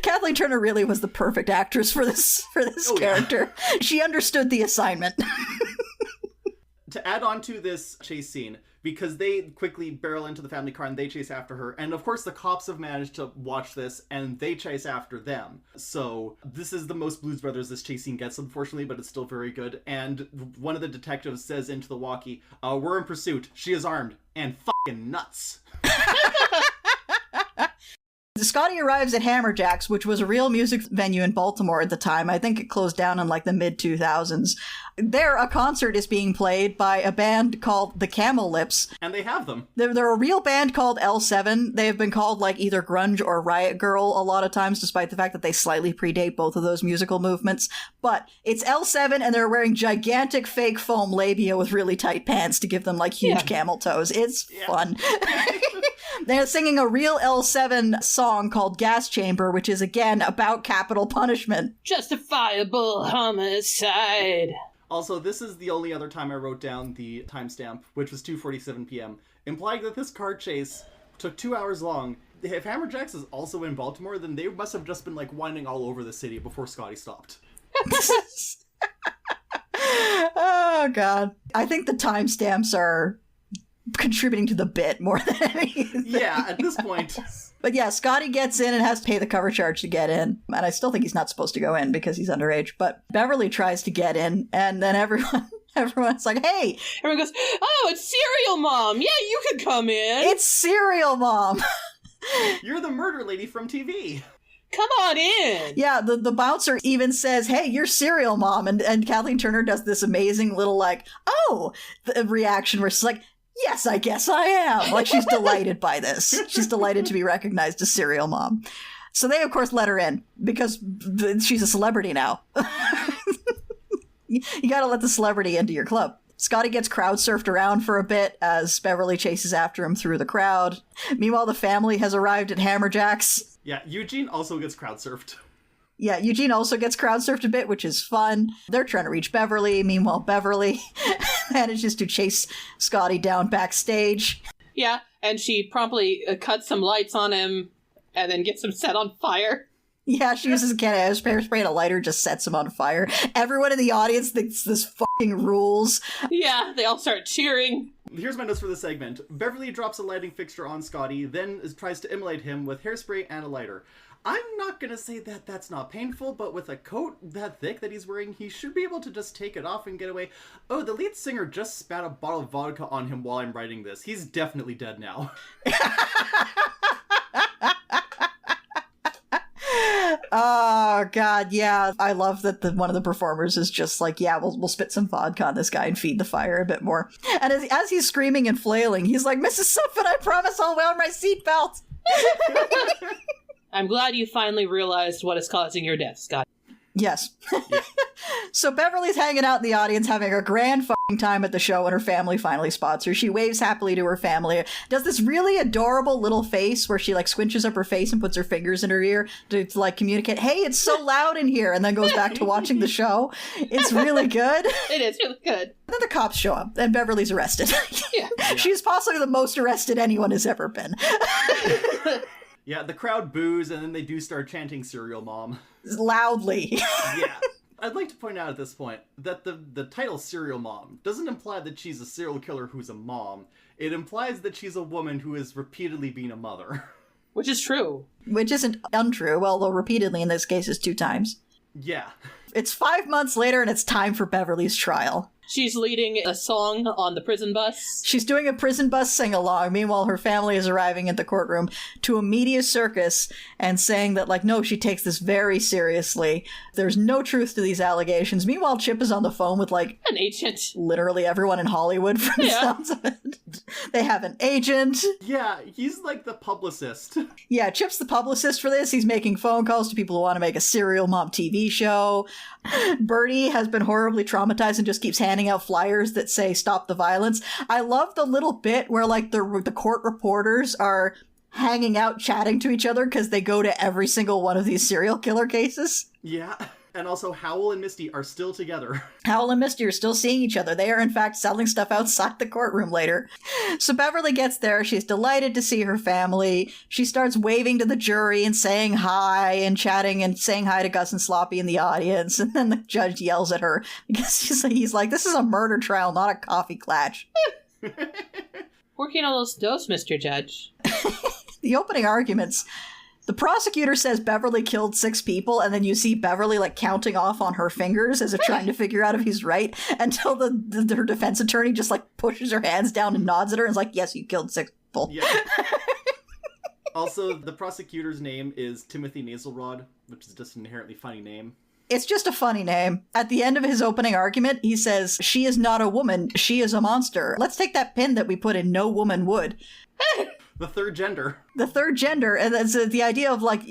Kathleen Turner really was the perfect actress for this character. Yeah. She understood the assignment. To add on to this chase scene, because they quickly barrel into the family car and they chase after her, and of course the cops have managed to watch this and they chase after them. So this is the most Blues Brothers this chase scene gets, unfortunately, but it's still very good. And one of the detectives says into the walkie, "We're in pursuit. She is armed and fucking nuts." Scotty arrives at Hammerjacks, which was a real music venue in Baltimore at the time. I think it closed down in like the mid-2000s. There, a concert is being played by a band called the Camel Lips. And they have them. They're a real band called L7. They have been called like either grunge or riot girl a lot of times, despite the fact that they slightly predate both of those musical movements. But it's L7, and they're wearing gigantic fake foam labia with really tight pants to give them like huge camel toes. It's fun. They're singing a real L7 song called Gas Chamber, which is, again, about capital punishment. Justifiable homicide. Also, this is the only other time I wrote down the timestamp, which was 2:47 p.m., implying that this car chase took 2 hours long. If Hammerjacks is also in Baltimore, then they must have just been, like, winding all over the city before Scotty stopped. Oh, God. I think the timestamps are contributing to the bit more than anything. Yeah, at this point. But yeah, Scotty gets in and has to pay the cover charge to get in. And I still think he's not supposed to go in because he's underage. But Beverly tries to get in, and then everyone's like, "Hey!" Everyone goes, "Oh, it's Serial Mom! Yeah, you could come in! It's Serial Mom!" You're the murder lady from TV! Come on in! Yeah, the bouncer even says, "Hey, you're Serial Mom!" And Kathleen Turner does this amazing little, like, "Oh!" reaction where she's like, "Yes, I guess I am." Like, she's delighted by this. She's delighted to be recognized as Serial Mom. So they, of course, let her in because she's a celebrity now. You gotta let the celebrity into your club. Scotty gets crowd surfed around for a bit as Beverly chases after him through the crowd. Meanwhile, the family has arrived at Hammerjacks. Yeah, Eugene also gets crowd surfed. Yeah, Eugene also gets crowd surfed a bit, which is fun. They're trying to reach Beverly. Meanwhile, Beverly manages to chase Scotty down backstage. Yeah, and she promptly cuts some lights on him and then gets him set on fire. Yeah, she uses a can of hairspray and a lighter, just sets him on fire. Everyone in the audience thinks this fucking rules. Yeah, they all start cheering. Here's my notes for this segment. Beverly drops a lighting fixture on Scotty, then tries to immolate him with hairspray and a lighter. I'm not gonna say that that's not painful, but with a coat that thick that he's wearing, he should be able to just take it off and get away. Oh, the lead singer just spat a bottle of vodka on him while I'm writing this. He's definitely dead now. Oh, God, yeah. I love that one of the performers is just like, yeah, we'll spit some vodka on this guy and feed the fire a bit more. And as he's screaming and flailing, he's like, "Mrs. Suffolk, I promise I'll wear my seatbelt." I'm glad you finally realized what is causing your death, Scott. Yes. So Beverly's hanging out in the audience, having a grand fucking time at the show, and her family finally spots her. She waves happily to her family, does this really adorable little face where she like squinches up her face and puts her fingers in her ear to like communicate, hey, it's so loud in here, and then goes back to watching the show. It's really good. It is really good. And then the cops show up, and Beverly's arrested. Yeah. She's possibly the most arrested anyone has ever been. Yeah, the crowd boos, and then they do start chanting Serial Mom. Loudly. Yeah. I'd like to point out at this point that the title Serial Mom doesn't imply that she's a serial killer who's a mom. It implies that she's a woman who has repeatedly been a mother. Which is true. Which isn't untrue, although repeatedly in this case is 2 times. Yeah. It's 5 months later, and it's time for Beverly's trial. She's leading a song on the prison bus. She's doing a prison bus sing-along. Meanwhile, her family is arriving at the courtroom to a media circus and saying that, like, no, she takes this very seriously. There's no truth to these allegations. Meanwhile, Chip is on the phone with, like, an agent. Literally everyone in Hollywood from the sounds of it. They have an agent. Yeah, he's like the publicist. Yeah, Chip's the publicist for this. He's making phone calls to people who want to make a Serial Mom TV show. Bertie has been horribly traumatized and just keeps handing out flyers that say stop the violence. I love the little bit where like the court reporters are hanging out chatting to each other because they go to every single one of these serial killer cases. Yeah. And also Howell and Misty are still together. Howell and Misty are still seeing each other. They are, in fact, selling stuff outside the courtroom later. So Beverly gets there. She's delighted to see her family. She starts waving to the jury and saying hi and chatting and saying hi to Gus and Sloppy in the audience. And then the judge yells at her because he's like, this is a murder trial, not a coffee klatch. Working on those dose, Mr. Judge. The opening arguments... The prosecutor says Beverly killed 6 people, and then you see Beverly, like, counting off on her fingers as if trying to figure out if he's right, until her defense attorney just, like, pushes her hands down and nods at her and is like, yes, you killed 6 people. Yeah. Also, the prosecutor's name is Timothy Naselrod, which is just an inherently funny name. It's just a funny name. At the end of his opening argument, he says, she is not a woman, she is a monster. Let's take that pin that we put in No Woman Would. The third gender. The third gender, and that's the idea of, like,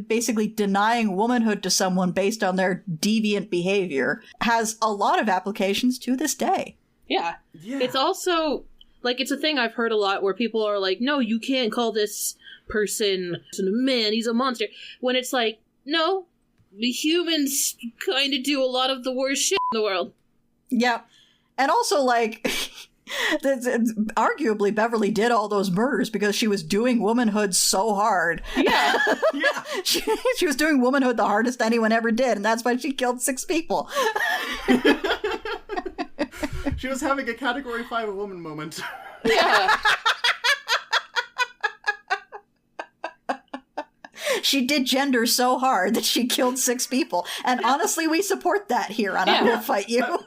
basically denying womanhood to someone based on their deviant behavior has a lot of applications to this day. Yeah. It's also, like, it's a thing I've heard a lot where people are like, no, you can't call this person a man, he's a monster. When it's like, no, the humans kind of do a lot of the worst shit in the world. Yeah. And also, like... Arguably, Beverly did all those murders because she was doing womanhood so hard. Yeah. Yeah. She was doing womanhood the hardest anyone ever did, and that's why she killed 6 people. She was having a Category 5 woman moment. Yeah. She did gender so hard that she killed 6 people. And honestly, we support that here on I Will Fight You.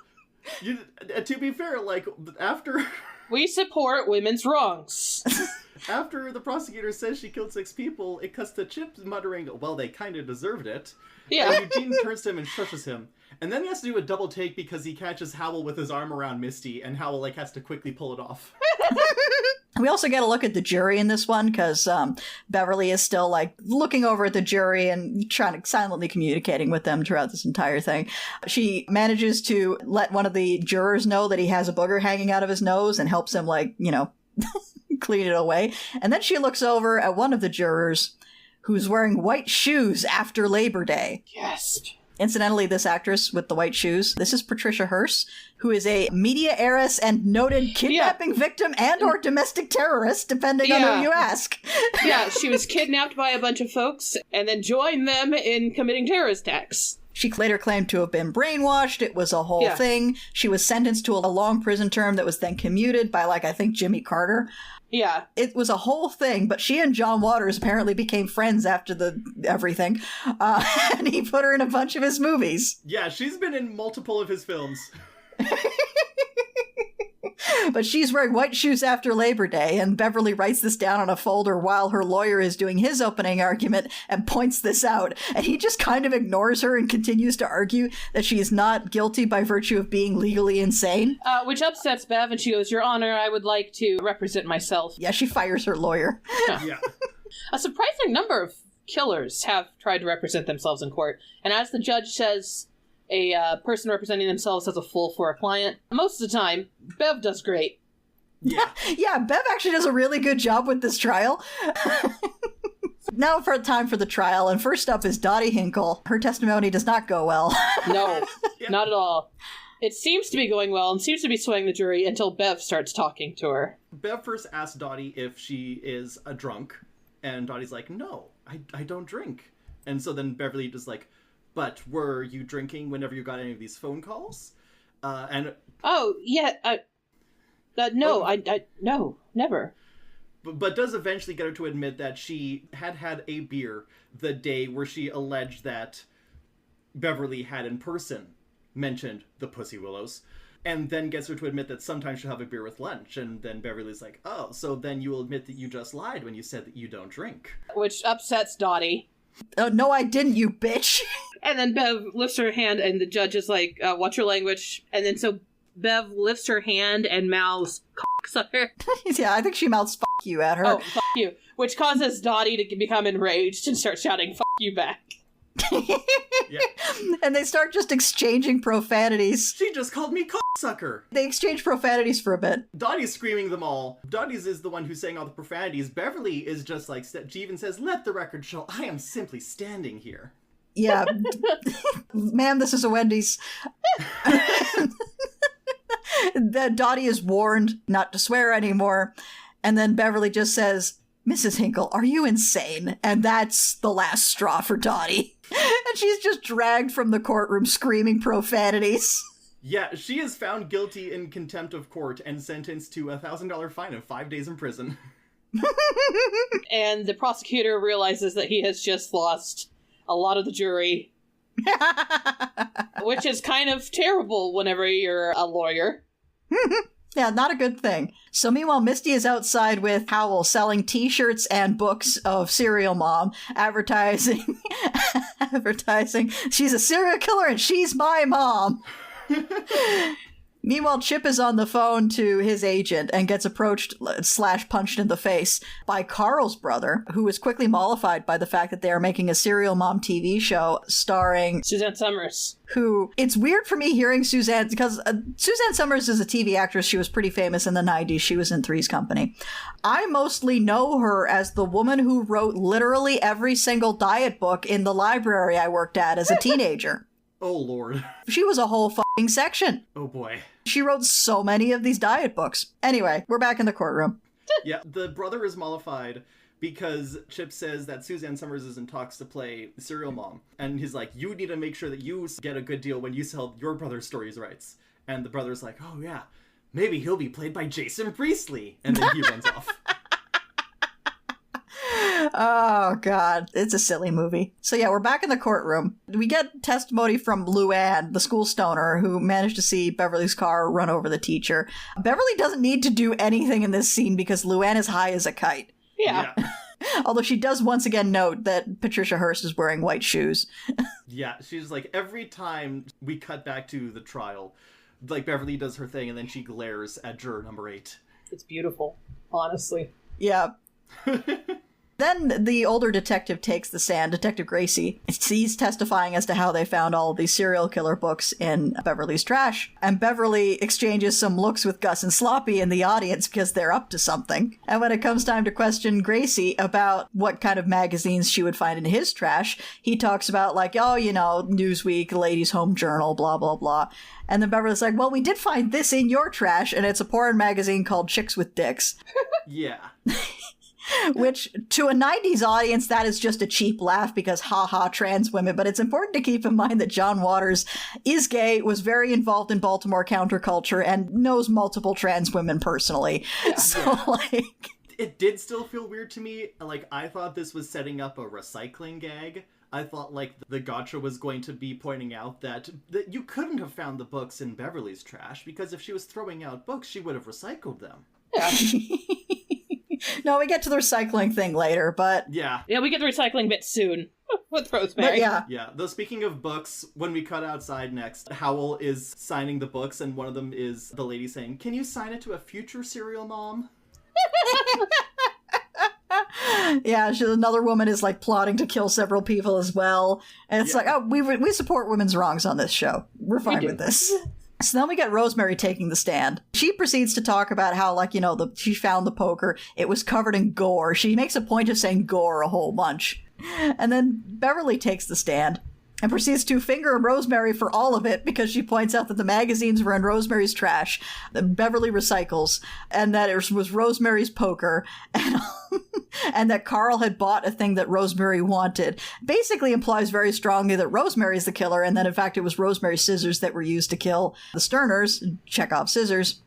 To be fair, like, after... We support women's wrongs. After the prosecutor says she killed 6 people, it cuts to Chip muttering, well, they kind of deserved it. Yeah. And Eugene turns to him and shushes him. And then he has to do a double take because he catches Howell with his arm around Misty, and Howell, like, has to quickly pull it off. We also get a look at the jury in this one because Beverly is still, like, looking over at the jury and trying to silently communicating with them throughout this entire thing. She manages to let one of the jurors know that he has a booger hanging out of his nose and helps him, like, you know, clean it away. And then she looks over at one of the jurors who's wearing white shoes after Labor Day. Yes. Incidentally, this actress with the white shoes, this is Patricia Hearst, who is a media heiress and noted kidnapping victim and or domestic terrorist, depending on who you ask. Yeah, she was kidnapped by a bunch of folks and then joined them in committing terrorist acts. She later claimed to have been brainwashed. It was a whole thing. She was sentenced to a long prison term that was then commuted by, like, I think Jimmy Carter. Yeah. It was a whole thing, but she and John Waters apparently became friends after everything. And he put her in a bunch of his movies. Yeah, she's been in multiple of his films. But she's wearing white shoes after Labor Day, and Beverly writes this down on a folder while her lawyer is doing his opening argument and points this out. And he just kind of ignores her and continues to argue that she is not guilty by virtue of being legally insane. Which upsets Bev, and she goes, Your Honor, I would like to represent myself. Yeah, she fires her lawyer. Yeah. A surprising number of killers have tried to represent themselves in court. And as the judge says, a person representing themselves has a fool for a client. Most of the time, Bev does great. Yeah. Yeah, Bev actually does a really good job with this trial. Now for time for the trial, and first up is Dottie Hinkle. Her testimony does not go well. No, not at all. It seems to be going well and seems to be swaying the jury until Bev starts talking to her. Bev first asks Dottie if she is a drunk, and Dottie's like, no, I don't drink. And so then Beverly just like, but were you drinking whenever you got any of these phone calls? Oh, yeah, no, no, never. But does eventually get her to admit that she had a beer the day where she alleged that Beverly had in person mentioned the Pussy Willows, and then gets her to admit that sometimes she'll have a beer with lunch, and then Beverly's like, oh, so then you will admit that you just lied when you said that you don't drink. Which upsets Dottie. Oh, no, I didn't, you bitch. And then Bev lifts her hand, and the judge is like, watch your language. And then so Bev lifts her hand and mouths cocksucker. Yeah, I think she mouths fuck you at her. Oh, fuck you. Which causes Dottie to become enraged and start shouting fuck you back. Yeah. And they start just exchanging profanities. She just called me cocksucker. They exchange profanities for a bit. Dottie's screaming them all. Dottie's is the one who's saying all the profanities. Beverly is just like, she even says, let the record show I am simply standing here. Yeah. Ma'am, this is a Wendy's. Dottie is warned not to swear anymore. And then Beverly just says, Mrs. Hinkle, are you insane? And that's the last straw for Dottie. And she's just dragged from the courtroom screaming profanities. Yeah, she is found guilty in contempt of court and sentenced to a $1,000 fine and 5 days in prison. And the prosecutor realizes that he has just lost a lot of the jury. Which is kind of terrible whenever you're a lawyer. Yeah, not a good thing. So meanwhile, Misty is outside with Howell selling t-shirts and books of Serial Mom, advertising, she's a serial killer and she's my mom. Meanwhile, Chip is on the phone to his agent and gets approached / punched in the face by Carl's brother, who is quickly mollified by the fact that they are making a Serial Mom TV show starring Suzanne Summers. Who, it's weird for me hearing Suzanne, because Suzanne Summers is a TV actress. She was pretty famous in the 90s. She was in Three's Company. I mostly know her as the woman who wrote literally every single diet book in the library I worked at as a teenager. Oh, Lord. She was a whole fucking section. Oh, boy. She wrote so many of these diet books. Anyway, we're back in the courtroom. Yeah, the brother is mollified because Chip says that Suzanne Summers is in talks to play Serial Mom. And he's like, you need to make sure that you get a good deal when you sell your brother's stories rights. And the brother's like, oh, yeah, maybe he'll be played by Jason Priestley. And then he runs off. Oh, God. It's a silly movie. So, yeah, we're back in the courtroom. We get testimony from Luann, the school stoner, who managed to see Beverly's car run over the teacher. Beverly doesn't need to do anything in this scene because Luann is high as a kite. Yeah. Although she does once again note that Patricia Hearst is wearing white shoes. Yeah, she's like, every time we cut back to the trial, like, Beverly does her thing and then she glares at juror number 8. It's beautiful, honestly. Yeah. Then the older detective takes the stand, Detective Gracie. He's testifying as to how they found all of these serial killer books in Beverly's trash. And Beverly exchanges some looks with Gus and Sloppy in the audience because they're up to something. And when it comes time to question Gracie about what kind of magazines she would find in his trash, he talks about like, oh, you know, Newsweek, Ladies' Home Journal, blah, blah, blah. And then Beverly's like, well, we did find this in your trash, and it's a porn magazine called Chicks with Dicks. Yeah. Which, to a 90s audience, that is just a cheap laugh because haha, trans women. But it's important to keep in mind that John Waters is gay, was very involved in Baltimore counterculture, and knows multiple trans women personally. Yeah. So, like... It did still feel weird to me. Like, I thought this was setting up a recycling gag. I thought, like, the gotcha was going to be pointing out that you couldn't have found the books in Beverly's trash, because if she was throwing out books, she would have recycled them. Yeah. No, we get to the recycling thing later, but... Yeah. Yeah, we get the recycling bit soon. With Rosemary. But yeah. Yeah, though speaking of books, when we cut outside next, Howell is signing the books, and one of them is the lady saying, can you sign it to a future serial mom? Yeah, another woman is like plotting to kill several people as well. And it's like, oh, we support women's wrongs on this show. We're fine with this. So then we get Rosemary taking the stand. She proceeds to talk about how, like, you know, she found the poker. It was covered in gore. She makes a point of saying gore a whole bunch. And then Beverly takes the stand and proceeds to finger Rosemary for all of it because she points out that the magazines were in Rosemary's trash, that Beverly recycles, and that it was Rosemary's poker, and that Carl had bought a thing that Rosemary wanted. Basically implies very strongly that Rosemary's the killer, and that in fact it was Rosemary's scissors that were used to kill the Sterners, Chekhov's scissors.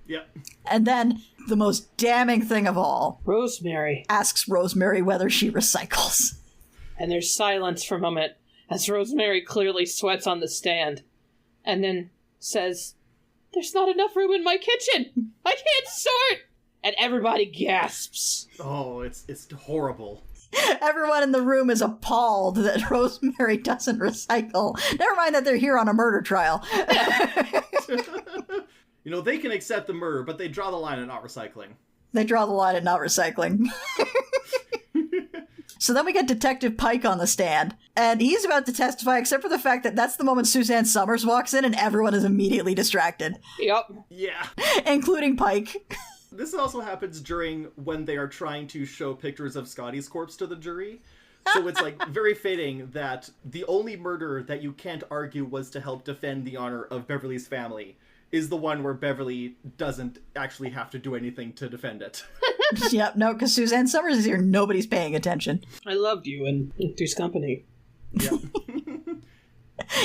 Yep. And then the most damning thing of all, Rosemary asks Rosemary whether she recycles. And there's silence for a moment as Rosemary clearly sweats on the stand, and then says, "There's not enough room in my kitchen! I can't sort!" And everybody gasps. Oh, it's horrible. Everyone in the room is appalled that Rosemary doesn't recycle. Never mind that they're here on a murder trial. You know, they can accept the murder, but they draw the line at not recycling. They draw the line at not recycling. So then we get Detective Pike on the stand, and he's about to testify, except for the fact that that's the moment Suzanne Summers walks in and everyone is immediately distracted. Yep. Yeah. Including Pike. This also happens during when they are trying to show pictures of Scotty's corpse to the jury. So it's like very fitting that the only murder that you can't argue was to help defend the honor of Beverly's family is the one where Beverly doesn't actually have to do anything to defend it. Yep, no, because Suzanne Summers is here. Nobody's paying attention. I loved you in Three's Company. Yeah.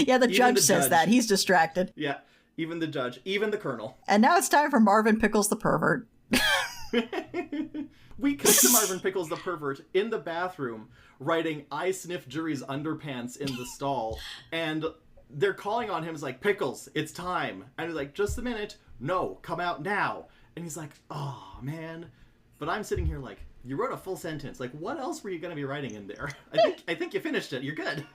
Yeah, the judge says that. He's distracted. Yeah, even the judge, even the colonel. And now it's time for Marvin Pickles the pervert. We cut to Marvin Pickles the pervert in the bathroom writing "I sniff jury's underpants" in the stall, and they're calling on him. It's like, "Pickles, it's time." And he's like, "Just a minute. No, come out now." And he's like, "Oh, man." But I'm sitting here like, you wrote a full sentence. Like, what else were you going to be writing in there? I think you finished it. You're good.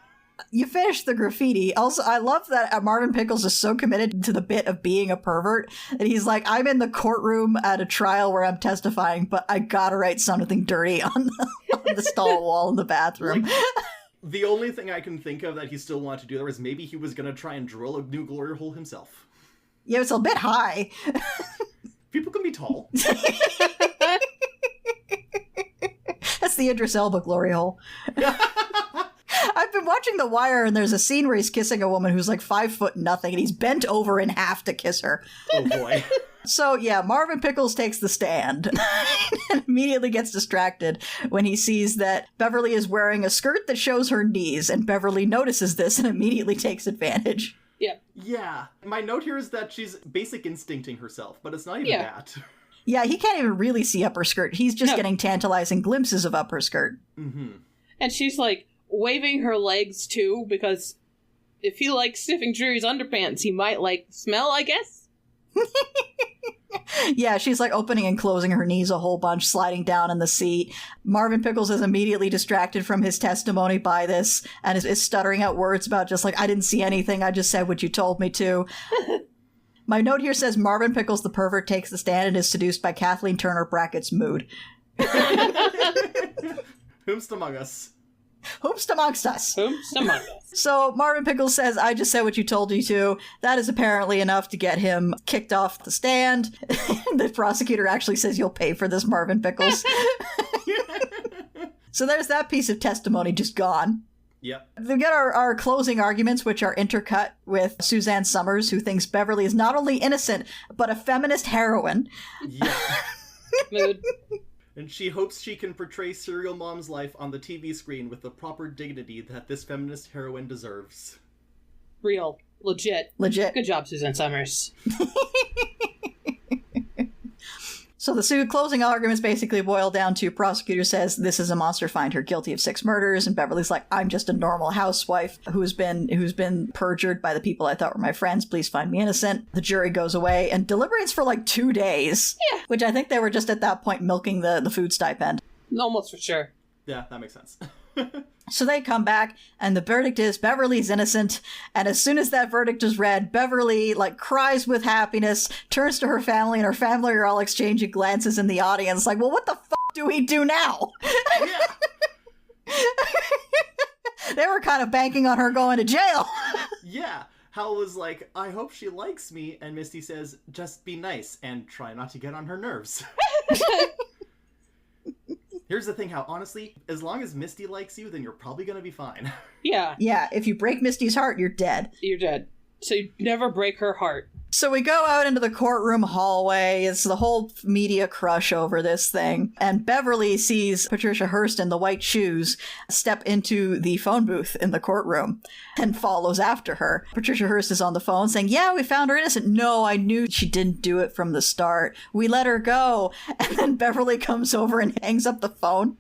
You finished the graffiti. Also, I love that Marvin Pickles is so committed to the bit of being a pervert that he's like, I'm in the courtroom at a trial where I'm testifying, but I gotta write something dirty on the stall wall in the bathroom. Like, the only thing I can think of that he still wanted to do there was maybe he was going to try and drill a new glory hole himself. Yeah, it's a bit high. People can be tall. That's the Idris Elba glory hole. I've been watching The Wire, and there's a scene where he's kissing a woman who's like 5'0" and he's bent over in half to kiss her. Oh boy. So yeah, Marvin Pickles takes the stand and immediately gets distracted when he sees that Beverly is wearing a skirt that shows her knees, and Beverly notices this and immediately takes advantage. Yeah. Yeah. My note here is that she's basic instincting herself, but it's not even that. Yeah, he can't even really see upper skirt. He's just getting tantalizing glimpses of upper skirt. Mm-hmm. And she's like waving her legs too, because if he likes sniffing Drury's underpants, he might like the smell, I guess. Yeah, she's like opening and closing her knees a whole bunch, sliding down in the seat. Marvin Pickles is immediately distracted from his testimony by this and is stuttering out words about just like, I didn't see anything, I just said what you told me to. My note here says Marvin Pickles the pervert takes the stand and is seduced by Kathleen Turner brackets mood. Whomst among us. Whomst amongst us. Whomst among us. So Marvin Pickles says, I just said what you told me to. That is apparently enough to get him kicked off the stand. The prosecutor actually says, you'll pay for this, Marvin Pickles. So there's that piece of testimony just gone. Yep. We get our closing arguments, which are intercut with Suzanne Summers, who thinks Beverly is not only innocent, but a feminist heroine. Yeah. Mood. And she hopes she can portray Serial Mom's life on the TV screen with the proper dignity that this feminist heroine deserves. Real. Legit. Good job, Suzanne Summers. So the closing arguments basically boil down to prosecutor says this is a monster, find her guilty of 6 murders, and Beverly's like, I'm just a normal housewife who's been perjured by the people I thought were my friends. Please find me innocent. The jury goes away and deliberates for like 2 days. Yeah. Which I think they were just at that point milking the food stipend. Almost for sure. Yeah, that makes sense. So they come back, and the verdict is Beverly's innocent. And as soon as that verdict is read, Beverly, like, cries with happiness, turns to her family, and her family are all exchanging glances in the audience, like, well, what the fuck do we do now? Yeah. They were kind of banking on her going to jail. Yeah. Hal was like, I hope she likes me, and Misty says, just be nice and try not to get on her nerves. Here's the thing, Hal, honestly, as long as Misty likes you, then you're probably gonna be fine. Yeah. Yeah, if you break Misty's heart, you're dead. You're dead. So you never break her heart. So we go out into the courtroom hallway. It's the whole media crush over this thing. And Beverly sees Patricia Hearst in the white shoes step into the phone booth in the courtroom and follows after her. Patricia Hearst is on the phone saying, yeah, we found her innocent. No, I knew she didn't do it from the start. We let her go. And then Beverly comes over and hangs up the phone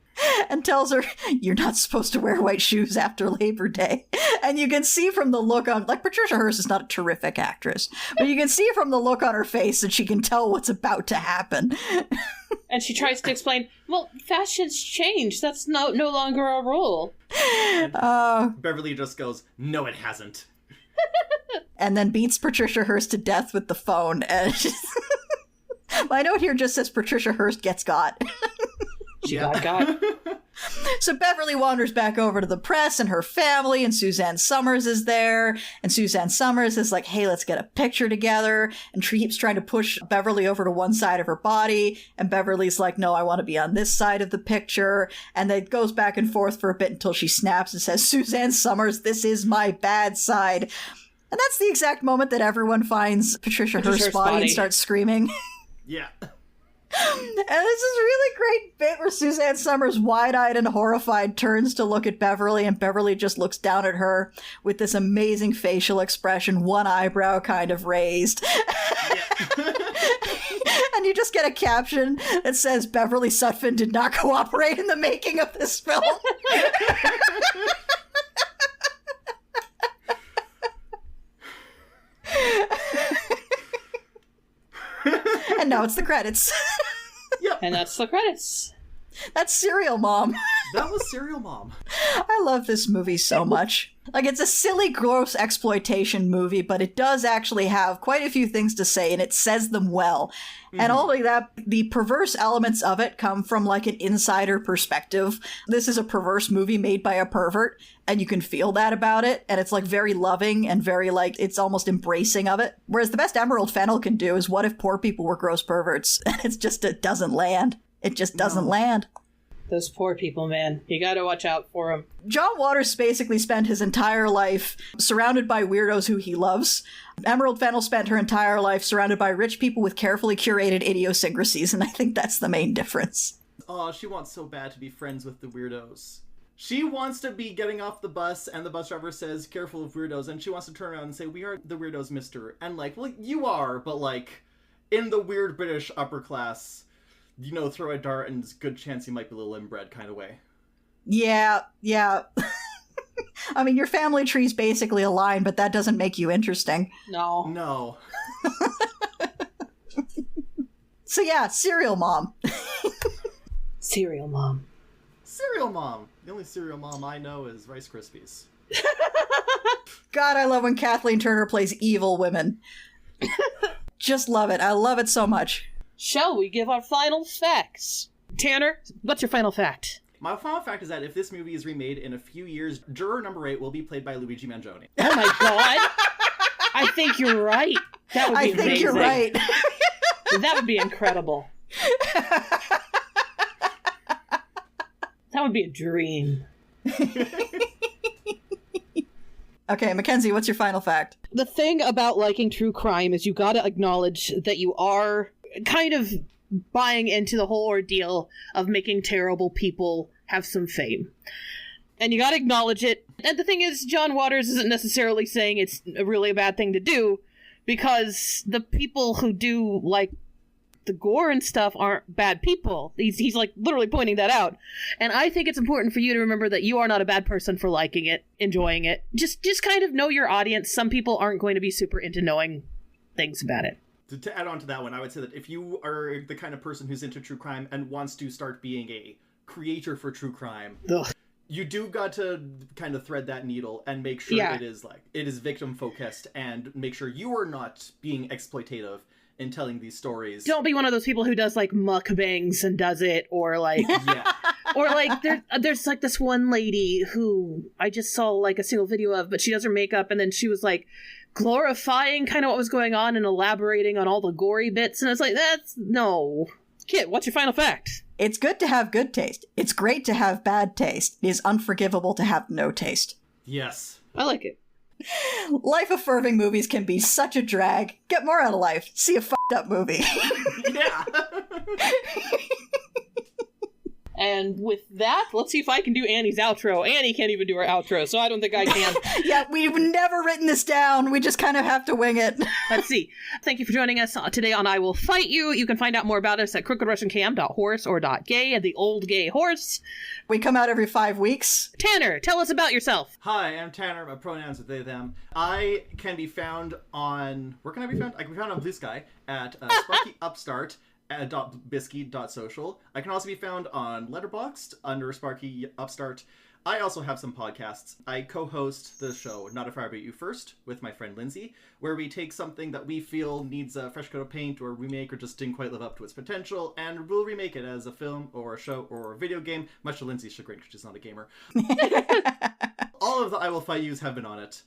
and tells her, you're not supposed to wear white shoes after Labor Day. And you can see from the look on, like, Patricia Hearst is not a terrific actress, but you can see from the look on her face that she can tell what's about to happen. And she tries to explain, well, fashion's changed. That's no longer a rule. Beverly just goes, no, it hasn't. And then beats Patricia Hearst to death with the phone. And my note here just says Patricia Hearst gets got. She got. So Beverly wanders back over to the press and her family, and Suzanne Summers is there. And Suzanne Summers is like, hey, let's get a picture together. And she keeps trying to push Beverly over to one side of her body. And Beverly's like, no, I want to be on this side of the picture. And it goes back and forth for a bit until she snaps and says, Suzanne Summers, this is my bad side. And that's the exact moment that everyone finds Patricia Hearst's body and starts screaming. Yeah. And this is a really great bit where Suzanne Summers, wide-eyed and horrified, turns to look at Beverly, and Beverly just looks down at her with this amazing facial expression, one eyebrow kind of raised. Yeah. And you just get a caption that says, Beverly Sutphin did not cooperate in the making of this film. And now it's the credits. Yep. And that's the credits. That's Serial Mom. That was Serial Mom. I love this movie so much. Like, it's a silly, gross exploitation movie, but it does actually have quite a few things to say, and it says them well. Mm-hmm. And not only that, the perverse elements of it come from, like, an insider perspective. This is a perverse movie made by a pervert, and you can feel that about it, and it's, like, very loving and very, like, it's almost embracing of it. Whereas the best Emerald Fennell can do is, what if poor people were gross perverts? It's just, it doesn't land. It just doesn't land. Those poor people, man. You gotta watch out for them. John Waters basically spent his entire life surrounded by weirdos who he loves. Emerald Fennell spent her entire life surrounded by rich people with carefully curated idiosyncrasies, and I think that's the main difference. Oh, she wants so bad to be friends with the weirdos. She wants to be getting off the bus, and the bus driver says, careful of weirdos, and she wants to turn around and say, we are the weirdos, mister. And like, well, you are, but like, in the weird British upper class, you know, throw a dart and there's a good chance you might be a little inbred kind of way. Yeah. I mean, your family tree's basically a line, but that doesn't make you interesting. No. So yeah, Serial Mom. Serial Mom. Serial Mom. The only Serial Mom I know is Rice Krispies. God, I love when Kathleen Turner plays evil women. Just love it. I love it so much. Shall we give our final facts? Tanner, what's your final fact? My final fact is that if this movie is remade in a few years, juror number 8 will be played by Luigi Mangione. Oh my god! I think you're right. That would be amazing. I think you're right. That would be incredible. That would be a dream. Okay, Mackenzie, what's your final fact? The thing about liking true crime is you gotta acknowledge that you are kind of buying into the whole ordeal of making terrible people have some fame. And you gotta acknowledge it. And the thing is, John Waters isn't necessarily saying it's really a bad thing to do, because the people who do, like, the gore and stuff aren't bad people. He's like literally pointing that out. And I think it's important for you to remember that you are not a bad person for liking it, enjoying it. Just kind of know your audience. Some people aren't going to be super into knowing things about it. To add on to that one, I would say that if you are the kind of person who's into true crime and wants to start being a creator for true crime, you do got to kind of thread that needle and make sure it is victim focused, and make sure you are not being exploitative in telling these stories. Don't be one of those people who does like mukbangs and does it, or like, Yeah. or like there's like this one lady who I just saw like a single video of, but she does her makeup and then she was like glorifying kind of what was going on and elaborating on all the gory bits, and it's like, that's no. Kit, what's your final fact? It's good to have good taste. It's great to have bad taste. It is unforgivable to have no taste. Yes. I like it. Life-affirming movies can be such a drag. Get more out of life. See a fucked up movie. Yeah. And with that, let's see if I can do Annie's outro. Annie can't even do her outro, so I don't think I can. Yeah, we've never written this down. We just kind of have to wing it. Let's see. Thank you for joining us today on I Will Fight You. You can find out more about us at crookedrussiancam.horse or .gay and the Old Gay Horse. We come out every 5 weeks. Tanner, tell us about yourself. Hi, I'm Tanner. My pronouns are they, them. I can be found on... Where can I be found? I can be found on Blue Sky at Sparky Upstart. .bisky.social. I can also be found on Letterboxd under Sparky Upstart. I also have some podcasts. I co-host the show Not a Fire But You First with my friend Lindsay, where we take something that we feel needs a fresh coat of paint or remake or just didn't quite live up to its potential, and we'll remake it as a film or a show or a video game, much to Lindsay's chagrin because she's not a gamer. All of the I Will Fight Yous have been on it.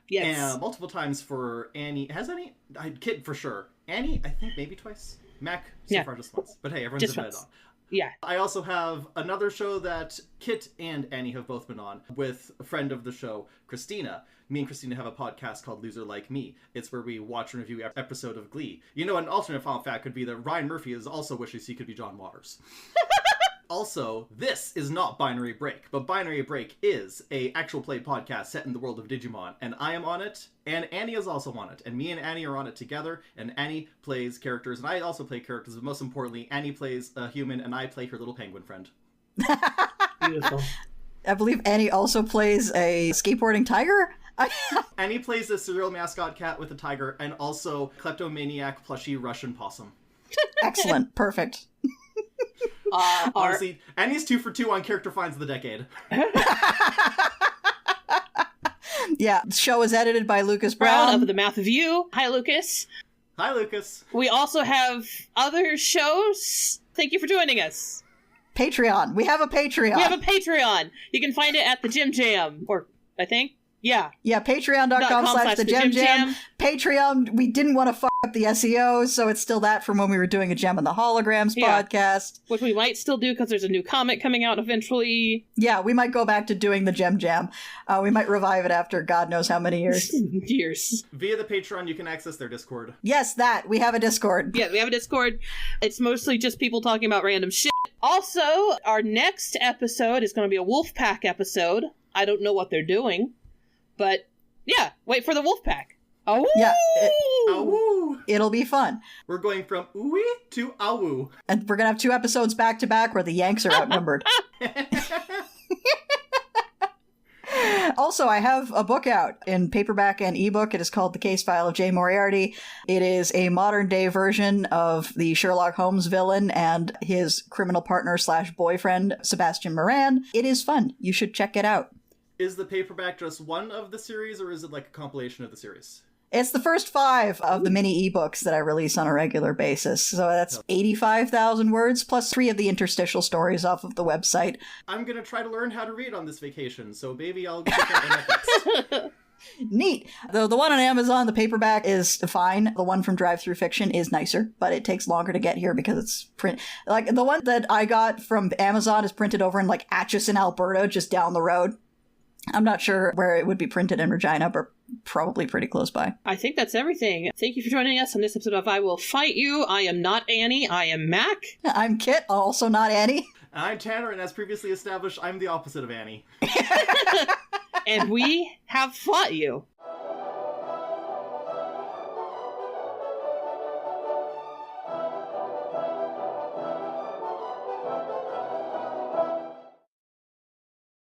Yes. And multiple times for Annie. Has Annie? Kid for sure. Annie, I think maybe twice. Mac, so far just once. But hey, everyone's just invited on. Yeah. I also have another show that Kit and Annie have both been on with a friend of the show, Christina. Me and Christina have a podcast called Loser Like Me. It's where we watch and review every episode of Glee. You know, an alternate fun fact could be that Ryan Murphy is also wishes he could be John Waters. Also, this is not Binary Break, but Binary Break is a actual play podcast set in the world of Digimon, and I am on it, and Annie is also on it, and me and Annie are on it together, and Annie plays characters, and I also play characters, but most importantly, Annie plays a human, and I play her little penguin friend. Beautiful. I believe Annie also plays a skateboarding tiger? Annie plays a serial mascot cat with a tiger, and also kleptomaniac plushy Russian possum. Excellent. Perfect. Honestly, Annie's 2 for 2 on character finds of the decade. Yeah, the show is edited by Lucas Brown. Of The Math of You. Hi, Lucas. Hi, Lucas. We also have other shows. Thank you for joining us. Patreon. We have a Patreon. We have a Patreon. You can find it at the Jim Jam, or I think. Yeah. Yeah, patreon.com/thegem. Patreon, we didn't want to fuck up the SEO, so it's still that from when we were doing a Gem and the Holograms podcast. Which we might still do because there's a new comic coming out eventually. Yeah, we might go back to doing the Gem Jam. We might revive it after God knows how many years. Via the Patreon, you can access their Discord. Yes, that. We have a Discord. Yeah, we have a Discord. It's mostly just people talking about random shit. Also, our next episode is going to be a Wolfpack episode. I don't know what they're doing. But, yeah, wait for the Wolfpack. Oh, yeah. Awoo. It'll be fun. We're going from ooey to awoo. And we're going to have 2 episodes back to back where the Yanks are outnumbered. Also, I have a book out in paperback and ebook. It is called The Case File of Jay Moriarty. It is a modern day version of the Sherlock Holmes villain and his criminal partner / boyfriend, Sebastian Moran. It is fun. You should check it out. Is the paperback just one of the series, or is it like a compilation of the series? It's the first 5 of the mini ebooks that I release on a regular basis. So that's 85,000 words, plus 3 of the interstitial stories off of the website. I'm going to try to learn how to read on this vacation, so maybe I'll get that next. Neat. The one on Amazon, the paperback, is fine. The one from Drive Thru Fiction is nicer, but it takes longer to get here because it's print. Like, the one that I got from Amazon is printed over in, like, Atchison, Alberta, just down the road. I'm not sure where it would be printed in Regina, but probably pretty close by. I think that's everything. Thank you for joining us on this episode of I Will Fight You. I am not Annie. I am Mac. I'm Kit, also not Annie. I'm Tanner, and as previously established, I'm the opposite of Annie. And we have fought you.